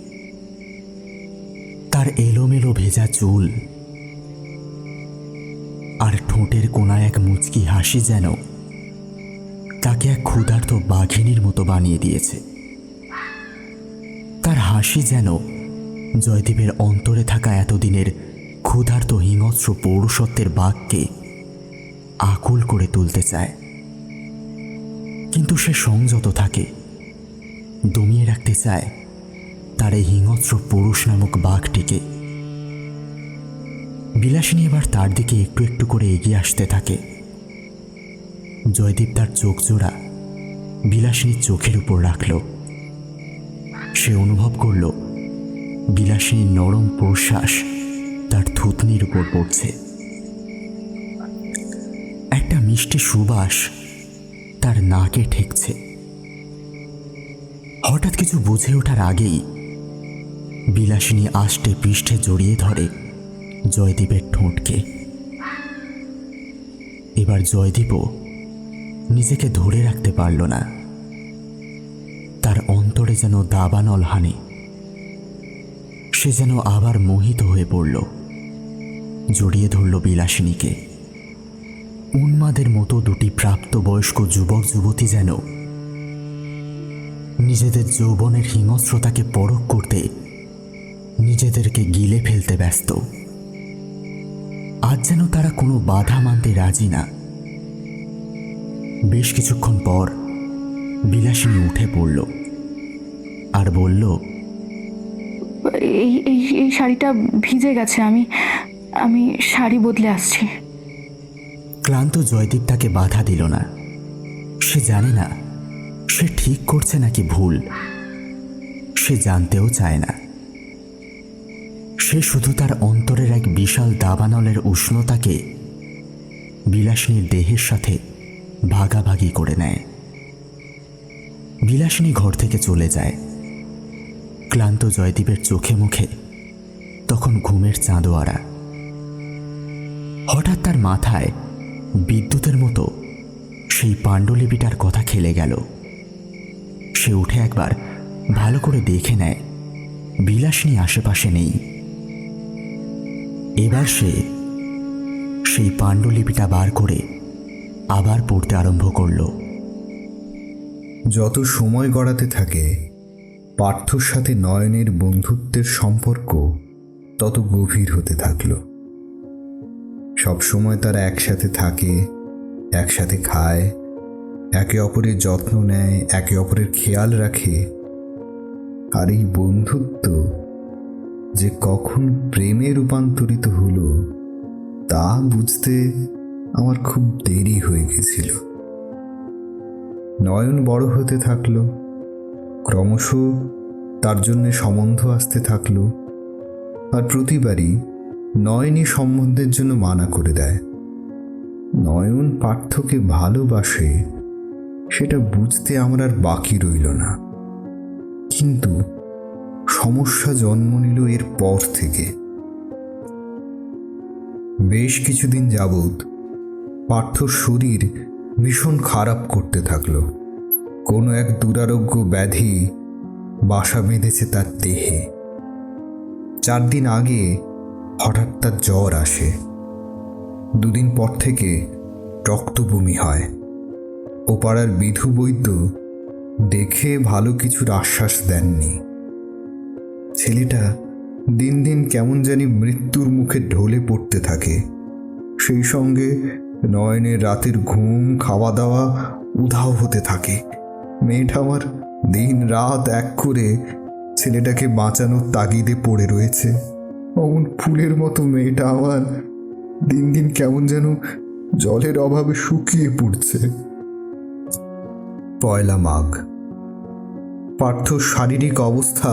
তার এলোমেলো ভেজা চুল আর ঠোঁটের কোনায় এক মুচকি হাসি যেন তাকে এক ক্ষুধার্ত বাঘিনীর মতো বানিয়ে দিয়েছে। তার হাসি যেন জয়দীপের অন্তরে থাকা এতদিনের ক্ষুধার্ত হিংস্র পৌরুষত্বের বাঘকে আকুল করে তুলতে চায়। কিন্তু সে সংযত থাকে, দমিয়ে রাখতে চায় তার এই হিংস্র পুরুষ নামক বাঘটিকে। বিলাসিনী এবার তার দিকে একটু একটু করে এগিয়ে আসতে থাকে। জয়দীপ তার চোখ জোড়া বিলাসিনীর চোখের উপর রাখল। সে অনুভব করল বিলাসিনীর নরম প্রশ্বাস তার থুতনির উপর পড়ছে। একটা মিষ্টি সুবাস তার নাকে ঠেকছে। হঠাৎ কিছু বুঝে ওঠার আগেই বিলাসিনী আষ্টে পৃষ্ঠে জড়িয়ে ধরে জয়দীপের ঠোঁটকে। এবার জয়দীপও নিজেকে ধরে রাখতে পারল না। তার অন্তরে যেন দাবানল হানে। সে যেন আবার মোহিত হয়ে পড়ল, জড়িয়ে ধরল বিলাসিনীকে। উন্মাদের মতো দুটি প্রাপ্তবয়স্ক যুবক যুবতী যেন নিজেদের যৌবনের হিংস্রতাকে পরখ করতে নিজেদেরকে গিলে ফেলতে ব্যস্ত। আজ যেন তারা কোনো বাধা মানতে রাজি না। বেশ কিছুক্ষণ পর বিলাসিনী উঠে পড়ল আর বলল, এই এই এই শাড়িটা ভিজে গেছে, আমি শাড়ি বদলে আসছি। ক্লান্ত জয়দীপ তাকে বাধা দিল না। সে জানে না সে ঠিক করছে নাকি ভুল, সে জানতেও চায় না। সে শুধু তার অন্তরের এক বিশাল দাবানলের উষ্ণতাকে বিলাসিনীর দেহের সাথে ভাগাভাগি করে নেয়। বিলাসিনী ঘর থেকে চলে যায়। ক্লান্ত জয়দীপের চোখে মুখে তখন ঘুমের চাঁদোয়ারা। হঠাৎ তার মাথায় বিদ্যুতের মতো সেই পাণ্ডুলিপিটার কথা খেলে গেল। সে উঠে একবার ভালো করে দেখে নেয় বিলাসিনী আশেপাশে নেই। এবার সে সেই পাণ্ডুলিপিটা বার করে আবার পড়তে আরম্ভ করল। যত সময় গড়াতে থাকে পার্থর সাথে নয়নের বন্ধুত্বের সম্পর্ক তত গভীর হতে থাকল। সবসময় তারা একসাথে থাকে, একসাথে খায়, একে অপরের যত্ন নেয়, একে অপরের খেয়াল রাখে। আর এই বন্ধুত্ব যে কখন প্রেমে রূপান্তরিত হলো তা বুঝতে আমার খুব দেরি হয়ে গেছিল। নয়ন বড় হতে থাকলো, ক্রমশ তার জন্য সম্বন্ধ আসতে থাকলো। আর প্রতিবারই নয়নই সম্বন্ধের জন্য মানা করে দেয়। নয়ন পার্থকে ভালোবাসে সেটা বুঝতে আমার আর বাকি রইল না। কিন্তু সমস্যা জন্ম নিল এর পর থেকে। বেশ কিছুদিন যাবৎ পার্থর শরীর ভীষণ খারাপ করতে থাকলো। কোনো এক দুরারোগ্য ব্যাধি বাসা বেঁধেছে তার দেহে। 4 দিন আগে হঠাৎ তার জ্বর আসে। 2 দিন পর থেকে রক্তবমি হয়। ও পাড়ার বিধু বৈদ্য দেখে ভালো কিছুর আশ্বাস দেননি। ছেলেটা দিন দিন কেমন জানি মৃত্যুর মুখে ঢলে পড়তে থাকে। সেই সঙ্গে নয়নের রাতের ঘুম, খাওয়া দাওয়া উধাও হতে থাকে। মেয়েটা আমার দিন রাত এক করে ছেলেটাকে বাঁচানোর তাগিদে পড়ে রয়েছে। অমন ফুলের মতো মেয়েটা আমার দিন দিন কেমন যেন জলের অভাবে শুকিয়ে পড়ছে। 1 মাঘ। পার্থর শারীরিক অবস্থা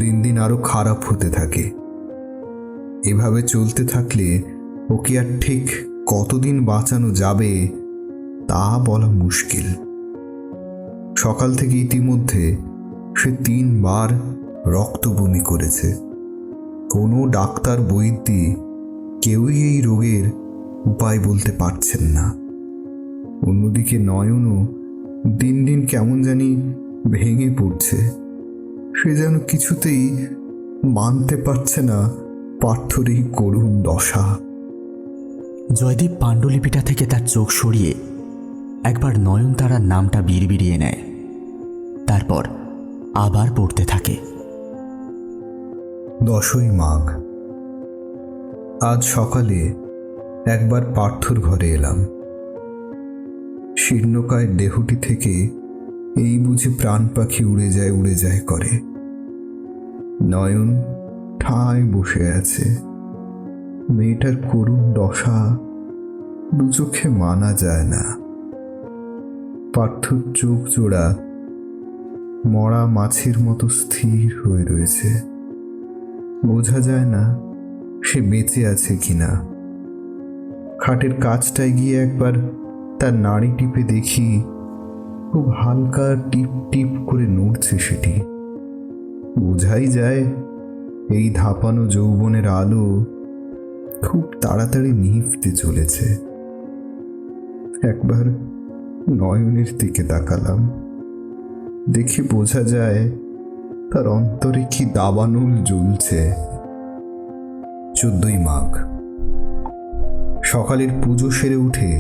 দিন দিন আরো খারাপ হতে থাকে। এভাবে চলতে থাকলে ওকে আর ঠিক কতদিন বাঁচানো যাবে তা বলা মুশকিল। সকাল থেকে ইতিমধ্যে সে 3 বার রক্তবমি করেছে। কোনো ডাক্তার বৈদ্যি কেউই এই রোগের উপায় বলতে পারছেন না। অন্যদিকে নয়নও দিন দিন কেমন জানি ভেঙে পড়ছে। সে যেন কিছুতেই মানতে পারছে না পার্থর এই করুণ দশা। জয়দীপ পাণ্ডুলিপিটা থেকে তার চোখ সরিয়ে একবার নয়নতারার নামটা বিড়বিড়িয়ে নেয়। তারপর আবার পড়তে থাকে। 10ই মাঘ। আজ সকালে একবার পার্থর ঘরে এলাম। শীর্ণকায় দেহটি থেকে এই বুঝি প্রাণ পাখি উড়ে যায় করে। নয়ন ঠায় বসে আছে। মেয়েটার করুণ দশা দু চোখে মানা যায় না। পার্থর চোখ জোড়া মরা মাছের মতো স্থির হয়ে রয়েছে। বোঝা যায় না সে বেঁচে আছে কিনা। খাটের কাছটায় গিয়ে একবার তার নাড়ি টিপে দেখি খুব হালকা টিপ টিপ করে নড়ছে সেটি। বোঝাই যায় এই ধাপানো যৌবনের আলো খুব তাড়াতাড়ি নিভতে চলেছে। একবার নয়নের দিকে তাকালাম। দেখে বোঝা যায় তার অন্তরে কি দাবানল জ্বলছে। 14ই মাঘ। সকালের পুজো সেরে উঠে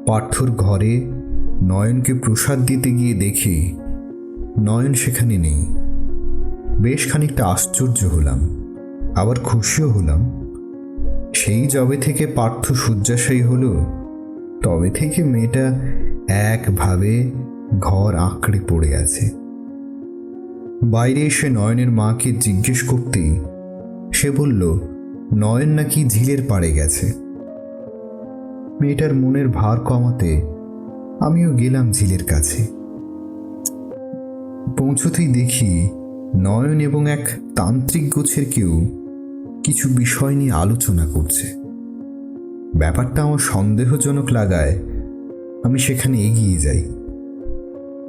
পার্থর ঘরে নয়নকে প্রসাদ দিতে গিয়ে দেখি নয়ন সেখানে নেই। বেশ খানিকটা আশ্চর্য হলাম, আবার খুশিও হলাম। সেই যবে থেকে পার্থ শয্যাশায়ী হলো, তবে থেকে মেয়েটা একভাবে ঘর আঁকড়ে পড়ে আছে। বাইরে এসে নয়নের মাকে জিজ্ঞেস করতেই সে বলল নয়ন নাকি ঝিলের পাড়ে গেছে। মেয়েটার মনের ভার কমাতে আমিও গেলাম ঝিলের কাছে। পৌঁছতেই দেখি নয়ন এবং এক তান্ত্রিক গোছের কেউ কিছু বিষয় নিয়ে আলোচনা করছে। ব্যাপারটা আমার সন্দেহজনক লাগায় আমি সেখানে এগিয়ে যাই।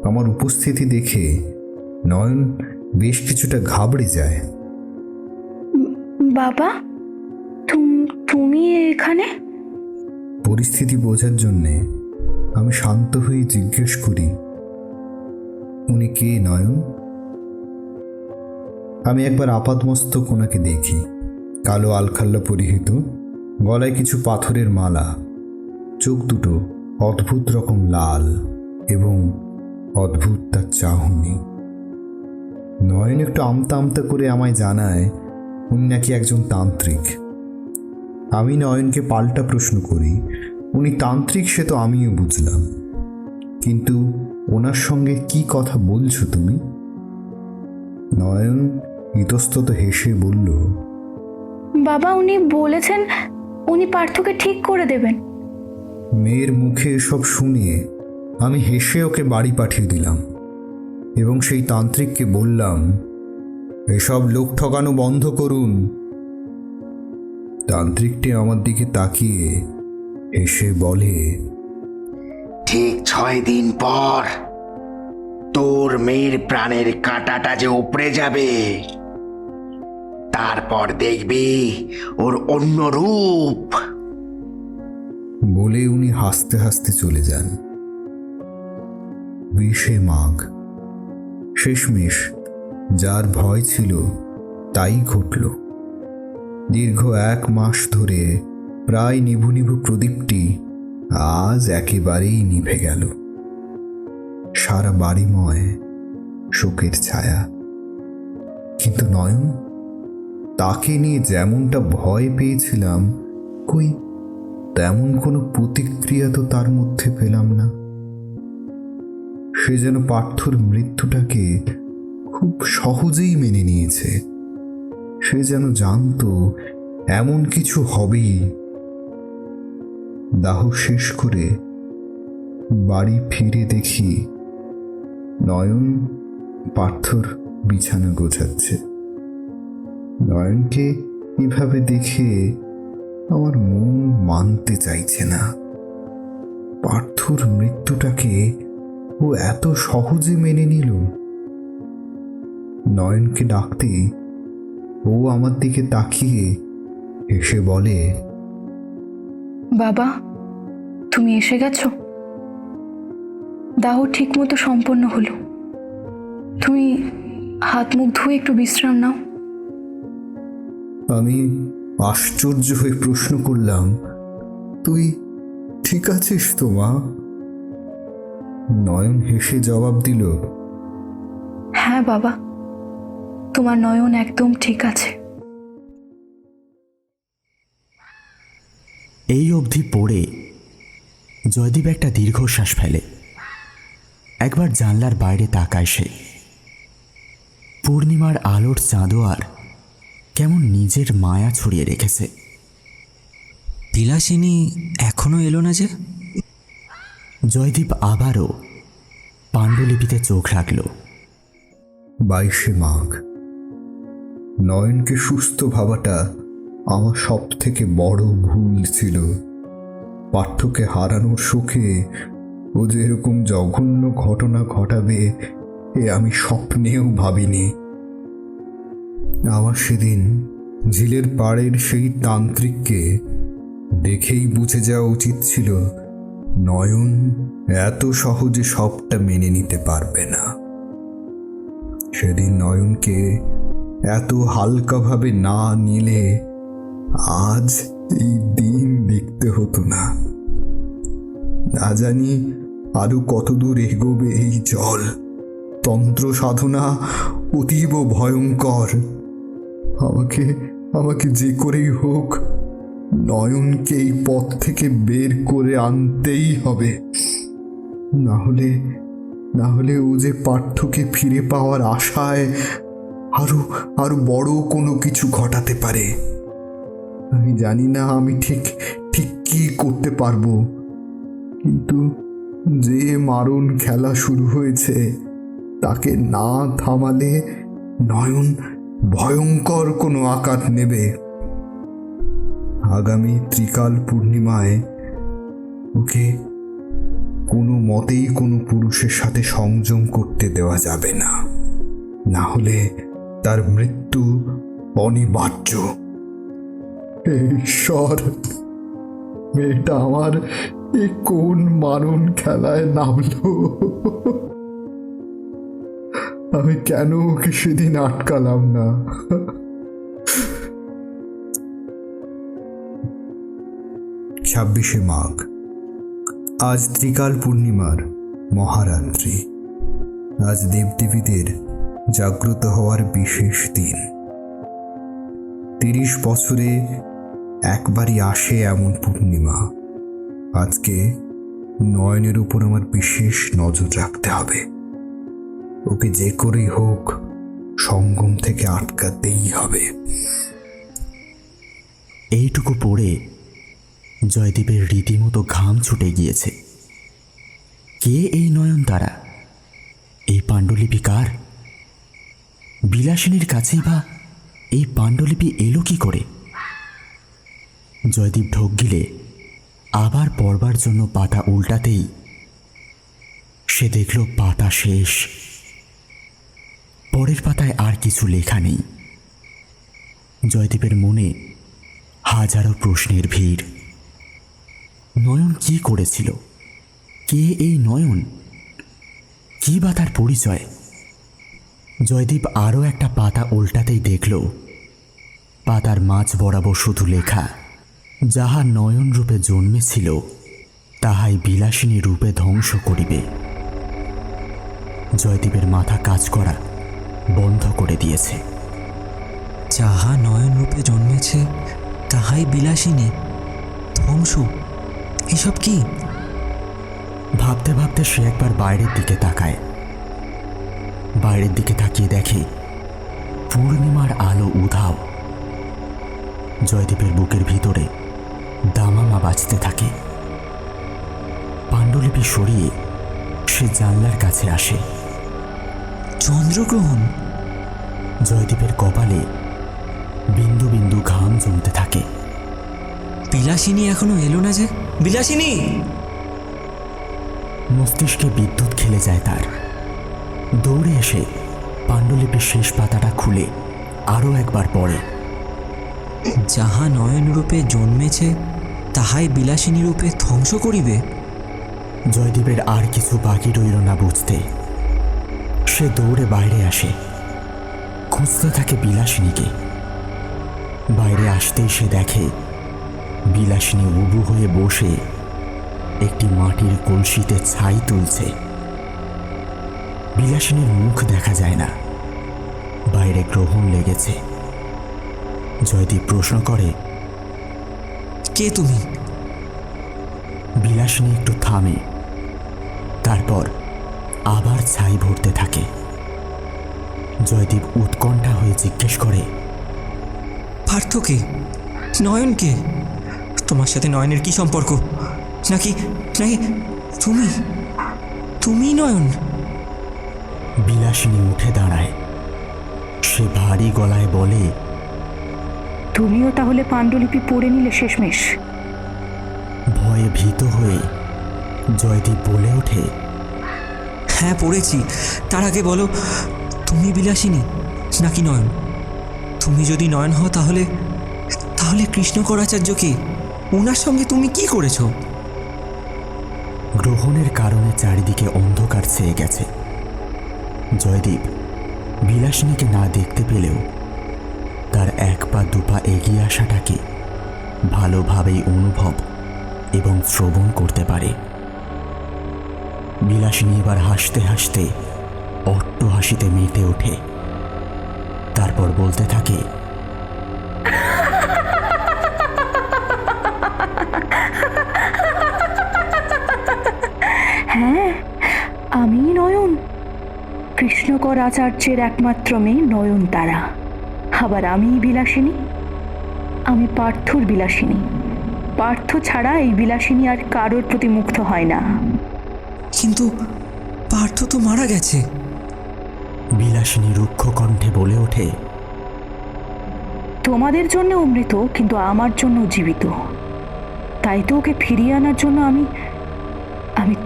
আমার উপস্থিতি দেখে নয়ন বেশ কিছুটা ঘাবড়ে যায়। বাবা, তুমি এখানে? পরিস্থিতি বোঝার জন্যে আমি শান্ত হয়ে জিজ্ঞেস করি, উনি কে নয়ন? আমি একবার আপাতমস্তক ওনাকে দেখি। কালো আলখাল্লা পরিহিত, গলায় কিছু পাথরের মালা, চোখ দুটো অদ্ভুত রকম লাল এবং অদ্ভুত তার চাহনি। নয়ন একটু আমতা আমতা করে আমায় জানায় উনি নাকি একজন তান্ত্রিক। আমি নয়নকে পাল্টা প্রশ্ন করি, উনি তান্ত্রিক সে তো আমিও বুঝলাম, কিন্তু ওনার সঙ্গে কি কথা বলছো তুমি? নয়ন ইতস্তত হেসে বলল, বাবা, উনি বলেছেন উনি পার্থকে ঠিক করে দেবেন। মেয়ের মুখে এসব শুনে আমি হেসে ওকে বাড়ি পাঠিয়ে দিলাম এবং সেই তান্ত্রিককে বললাম, এসব লোক ঠকানো বন্ধ করুন। তান্ত্রিকটি আমার দিকে তাকিয়ে হেসে বলে, ঠিক 6 দিন পর তোর মেয়ের প্রাণের কাঁটাটা যে উপড়ে যাবে, তারপর দেখবি ওর অন্য রূপ। বলে উনি হাসতে হাসতে চলে যান। 20শে মাঘ। শেষমেশ যার ভয় ছিল তাই ঘটল। দীর্ঘ 1 মাস ধরে প্রায় নিভু নিভু প্রদীপটি আজ একেবারেই নিভে গেল। সারা বাড়িময় শোকের ছায়া। কিন্তু নয়ন, তাকে নিয়ে যেমনটা ভয় পেয়েছিলাম, কই তেমন কোনো প্রতিক্রিয়া তো তার মধ্যে পেলাম না। সে যেন পার্থর মৃত্যুটাকে খুব সহজেই মেনে নিয়েছে। সে যেন জানতো এমন কিছু হবেই। দাহ শেষ করে বাড়ি ফিরে দেখি নয়ন পার্থর বিছানা গোছাচ্ছে। নয়নকে এভাবে দেখে আমার মন মানতে চাইছে না। পার্থর মৃত্যুটাকে ও এত সহজে মেনে নিল। নয়নকে ডাকতে ও আমার দিকে তাকিয়ে এসে বলে, বাবা, তুমি এসে গেছো। দাহ ঠিক মতো সম্পন্ন হলো। তুমি হাত মুখ ধুয়ে একটু বিশ্রাম নাও। আমি আশ্চর্য হয়ে প্রশ্ন করলাম, তুই ঠিক আছিস তো মা? নয়ন হেসে জবাব দিল, হ্যাঁ বাবা, তোমার নয়ন একদম ঠিক আছে। এই অবধি পড়ে জয়দীপ একটা দীর্ঘশ্বাস ফেলে। একবার জানলার বাইরে তাকায় সে। পূর্ণিমার আলোর চাঁদোয়ার কেমন নিজের মায়া ছড়িয়ে রেখেছে। বিলাসিনী এখনো এলো না যে? জয়দীপ আবারও পাণ্ডুলিপিতে চোখ রাখল। 22শে মাঘ। নয়নকে সুস্থ ভাবাটা আমার সব থেকে বড় ভুল ছিল। পার্থকে হারানোর শোকে ও যে এরকম জঘন্য ঘটনা ঘটাবে এ আমি স্বপ্নেও ভাবিনি। আমার সেদিন ঝিলের পাড়ের সেই তান্ত্রিককে দেখেই বুঝে যাওয়া উচিত ছিল নয়ন এত সহজে সবটা মেনে নিতে পারবে না। সেদিন নয়নকে এত হালকাভাবে না নিলে আজ এই দিন দেখতে হতো না। না জানি আরো কতদূর এগোবে এই জল। তন্ত্র সাধনা অতীব ভয়ঙ্কর। আমাকে আমাকে যে করেই হোক নয়নকে এই পথ থেকে বের করে আনতেই হবে। না হলে ও যে পার্থকে ফিরে পাওয়ার আশায় আরো বড় কোনো কিছু ঘটাতে পারে। আমি জানি না আমি ঠিক কি করতে পারবো, কিন্তু যে মারণ খেলা শুরু হয়েছে তাকে না থামালে নয়ন ভয়ঙ্কর কোনো আকার নেবে। আগামী ত্রিকাল পূর্ণিমায় ওকে কোনো মতেই কোনো পুরুষের সাথে সংযম করতে দেওয়া যাবে না, না হলে তার মৃত্যু অনিবার্য। হে ঈশ্বর, মেয়েটা আমার এ কোন মারণ খেলায় নামলো? আমি কেন ওকে সেদিন আটকালাম না? 26শে মাঘ, আজ ত্রিকাল পূর্ণিমার মহারাত্রি। আজ দেবদেবীদের জাগ্রত হওয়ার বিশেষ দিন। 30 বছরে একবারই আসে এমন পূর্ণিমা। আজকে নয়নের উপর আমার বিশেষ নজর রাখতে হবে। ওকে যে করেই হোক সঙ্গম থেকে আটকাতেই হবে। এইটুকু পড়ে জয়দীপের রীতিমতো ঘাম ছুটে গিয়েছে। কে এই নয়নতারা? এই পাণ্ডুলিপি কার? বিলাসিনীর কাছেই বা এই পাণ্ডুলিপি এলো কি করে? জয়দীপ ঢোক গিলে আবার পড়বার জন্য পাতা উল্টাতেই সে দেখল পাতা শেষ। পরের পাতায় আর কিছু লেখা নেই। জয়দীপের মনে হাজারো প্রশ্নের ভিড়। নয়ন কি করেছিল? কে এই নয়ন? কি বা তার পরিচয়? জয়দীপ আরও একটা পাতা উল্টাতেই দেখল পাতার মাঝ বরাবর শুধু লেখা, যাহা নয়ন রূপে জন্মেছিল তাহাই বিলাসিনী রূপে ধ্বংস করিবে। জয়দীপের মাথা কাজ করা বন্ধ করে দিয়েছে। যাহা নয়ন রূপে জন্মেছে তাহাই বিলাসিনী ধ্বংস, এসব কি? ভাবতে ভাবতে সে একবার বাইরের দিকে তাকায়। বাইরের দিকে তাকিয়ে দেখে পূর্ণিমার আলো উধাও। জয়দীপের বুকের ভিতরে দামামা বাজতে থাকে। পাণ্ডুলিপি সরিয়ে সে জানলার কাছে আসে। চন্দ্রগ্রহণ। জয়দীপের কপালে বিন্দু বিন্দু ঘাম জমতে থাকে। বিলাসিনী এখনো এলো না যে? বিলাসিনী! মস্তিষ্কে বিদ্যুৎ খেলে যায় তার। দৌড়ে এসে পাণ্ডুলিপির শেষ পাতাটা খুলে আরও একবার পড়ে। যাহা নয়ন রূপে জন্মেছে তাহাই বিলাসিনী রূপে ধ্বংস করিবে। জয়দীপের আর কিছু বাকি রইল না বুঝতে। সে দৌড়ে বাইরে আসে, খুঁজতে থাকে বিলাসিনীকে। বাইরে আসতেই সে দেখে বিলাসিনী উবু হয়ে বসে একটি মাটির কলসিতে ছাই তুলছে। বিলাসিনীর মুখ দেখা যায় না, বাইরে গ্রহণ লেগেছে। জয়দীপ প্রশ্ন করে, কে তুমি? বিলাসিনী একটু থামে, তারপর আবার ছাই ভরতে থাকে। জয়দীপ উৎকণ্ঠা হয়ে জিজ্ঞেস করে, পার্থকে? নয়নকে? তোমার সাথে নয়নের কি সম্পর্ক? নাকি নাকি তুমি নয়ন? বিলাসিনী উঠে দাঁড়ায়। সে ভারী গলায় বলে, তুমিও তাহলে পাণ্ডুলিপি পড়ে নিলে শেষমেশ? ভয়ে ভীত হয়ে জয়দীপ বলে ওঠে, হ্যাঁ পড়েছি। তার আগে বলো, তুমি বিলাসিনী নাকি নয়ন? তুমি যদি নয়ন হও তাহলে কৃষ্ণকরাচার্যকে, ওনার সঙ্গে তুমি কি করেছো? গ্রহণের কারণে চারিদিকে অন্ধকার ছেয়ে গেছে। জয়দীপ বিলাসিনীকে না দেখতে পেলেও তার এক পা দুপা এগিয়ে আসাটাকে ভালোভাবেই অনুভব এবং শ্রবণ করতে পারে। বিলাসিনী এবার হাসতে হাসতে অট্ট হাসিতে মেতে ওঠে। তারপর বলতে থাকে, হ্যাঁ, আমি নয়ন, কৃষ্ণকর আচার্যের একমাত্র মেয়ে নয়নতারা। আবার আমি বিলাসিনী, আমি পার্থর বিলাসিনী। পার্থ ছাড়া এই বিলাসিনী আর কারোর প্রতি মুগ্ধ হয় না। কিন্তু পার্থ তো মারা গেছে। বিলাসিনী রুক্ষ কণ্ঠে বলে ওঠে, তোমাদের জন্য অমৃত, কিন্তু আমার জন্য জীবিত। তাই তো ওকে ফিরিয়ে আনার জন্য আমি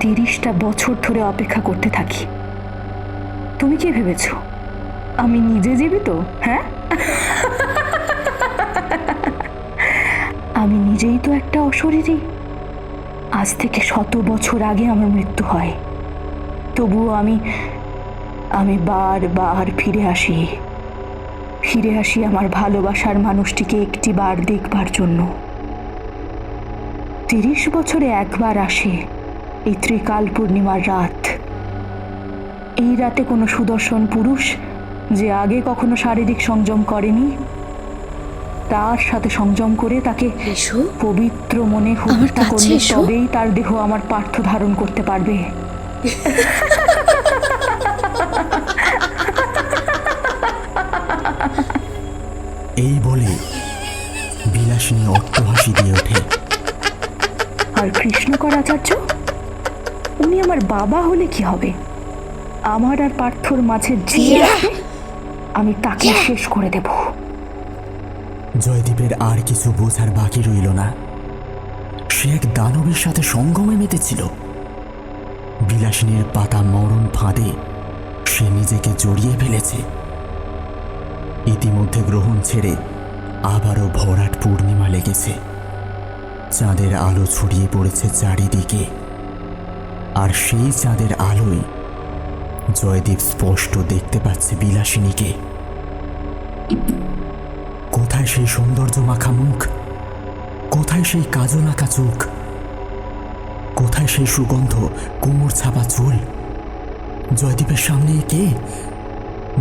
30টা বছর ধরে অপেক্ষা করতে থাকি। তুমি কি ভেবেছ আমি নিজে জীবিত? হ্যাঁ, আমি নিজেই তো একটা অশরীরী। আজ থেকে 100 বছর আগে আমার মৃত্যু হয়, তবুও আমি বারবার ফিরে আসি আমার ভালোবাসার মানুষটিকে একটি বার দেখবার জন্য। 30 বছরে একবার আসে এই ত্রিকাল পূর্ণিমার রাত। এই রাতে কোনো সুদর্শন পুরুষ যে আগে কখনো শারীরিক সংযম করেনি, তার সাথে সংযম করে তাকে পবিত্র মনে হত্যা করলে তবেই তার দেহ আমার পার্থ ধারণ করতে পারবে। এই বলে বিলাসিনী অট্টহাসি দিয়ে ওঠে। আর কৃষ্ণকর আচার্য, উনি আমার বাবা হলে কি হবে? আমার আর পার্থর মাঝে যে আছে আমি তাকে শেষ করে দেব। জয়দীপের আর কিছু বোঝার বাকি রইল না। সে এক দানবের সাথে সঙ্গমে মেতেছিল। বিলাসিনীর পাতা মরণ ফাঁদে সে নিজেকে জড়িয়ে ফেলেছে। ইতিমধ্যে গ্রহণ ছেড়ে আবারও ভরাট পূর্ণিমা লেগেছে। চাঁদের আলো ছড়িয়ে পড়েছে চারিদিকে, আর সেই চাঁদের আলোয় জয়দীপ স্পষ্ট দেখতে পাচ্ছে বিলাসিনীকে। কোথায় সেই সৌন্দর্য মাখা মুখ? কোথায় সেই কাজল আঁকা চোখ? কোথায় সেই সুগন্ধ কোমর ছাপা চুল? জয়দীপের সামনে কে?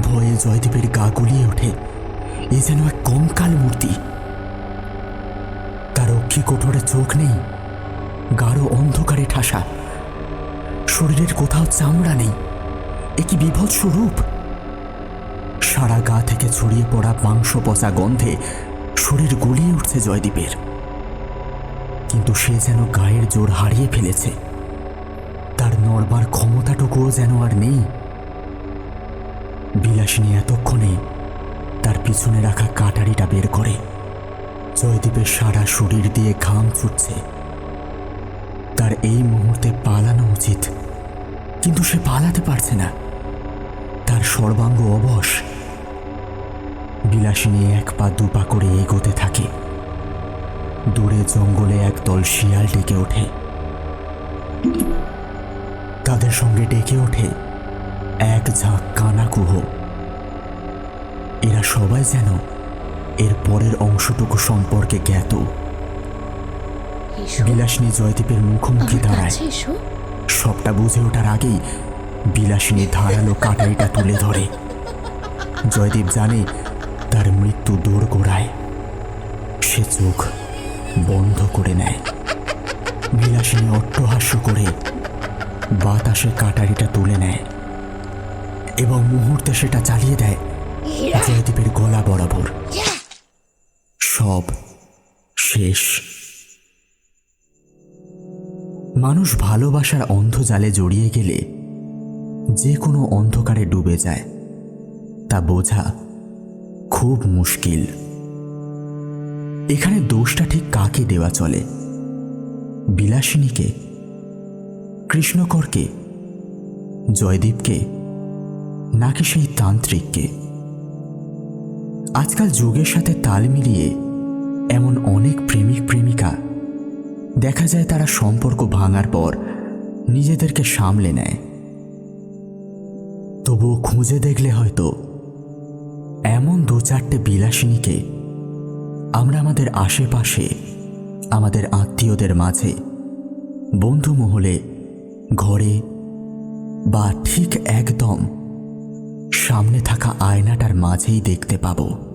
ভয়ে জয়দীপের গা গুলিয়ে ওঠে। এ যেন এক কঙ্কাল মূর্তি। তার অক্ষি কোঠরে চোখ নেই, গাঢ় অন্ধকারে ঠাসা। শরীরের কোথাও চামড়া নেই। এ কি বিভৎস রূপ! সারা গা থেকে ছড়িয়ে পড়া মাংস পচা গন্ধে শরীর গলিয়ে উঠছে জয়দীপের। কিন্তু সে যেন গায়ের জোর হারিয়ে ফেলেছে। তার নড়বার ক্ষমতাটুকুও যেন আর নেই। বিলাসিনী এতক্ষণে তার পিছনে রাখা কাটারিটা বের করে। জয়দীপের সারা শরীর দিয়ে ঘাম ছুটছে। তার এই মুহূর্তে পালানো উচিত, কিন্তু সে পালাতে পারছে না। তার সর্বাঙ্গ অবশ। বিলাসিনী 1 পা 2 পা করে এগোতে থাকে। দূরে জঙ্গলে একদল শিয়াল ডেকে ওঠে। তাদের সঙ্গে ডেকে ওঠে এক ঝাঁক কানাকুহ। এরা সবাই যেন এর পরের অংশটুকু সম্পর্কে জ্ঞাত। বিলাসিনী জয়দীপের মুখোমুখি দাঁড়ায়। সবটা বুঝে ওঠার আগেই বিলাসিনী ধারালো কাটারিটা তুলে ধরে। জয়দীপ জানে তার মৃত্যু দোরগোড়ায়। সে চোখ বন্ধ করে নেয়। বিলাসিনী অট্টহাস্য করে বাতাসে কাটারিটা তুলে নেয় এবং মুহূর্তে সেটা চালিয়ে দেয় জয়দীপের গলা বরাবর। সব শেষ। মানুষ ভালোবাসার অন্ধজালে জড়িয়ে গেলে যে কোনো অন্ধকারে ডুবে যায়, তা বোঝা খুব মুশকিল। এখানে দোষটা ঠিক কাকে দেওয়া চলে? বিলাসিনীকে, কৃষ্ণকরকে, জয়দীপকে, নাকি সেই তান্ত্রিককে? আজকাল যুগের সাথে তাল মিলিয়ে এমন অনেক প্রেমিক প্রেমিকা দেখা যায় তারা সম্পর্ক ভাঙার পর নিজেদেরকে সামলে নেয়। তবুও খুঁজে দেখলে হয়তো এমন 2-4টে বিলাসিনীকে আমরা আমাদের আশেপাশে, আমাদের আত্মীয়দের মাঝে, বন্ধু মহলে, ঘরে বা ঠিক একদম সামনে থাকা আয়নাটার মাঝেই দেখতে পাবো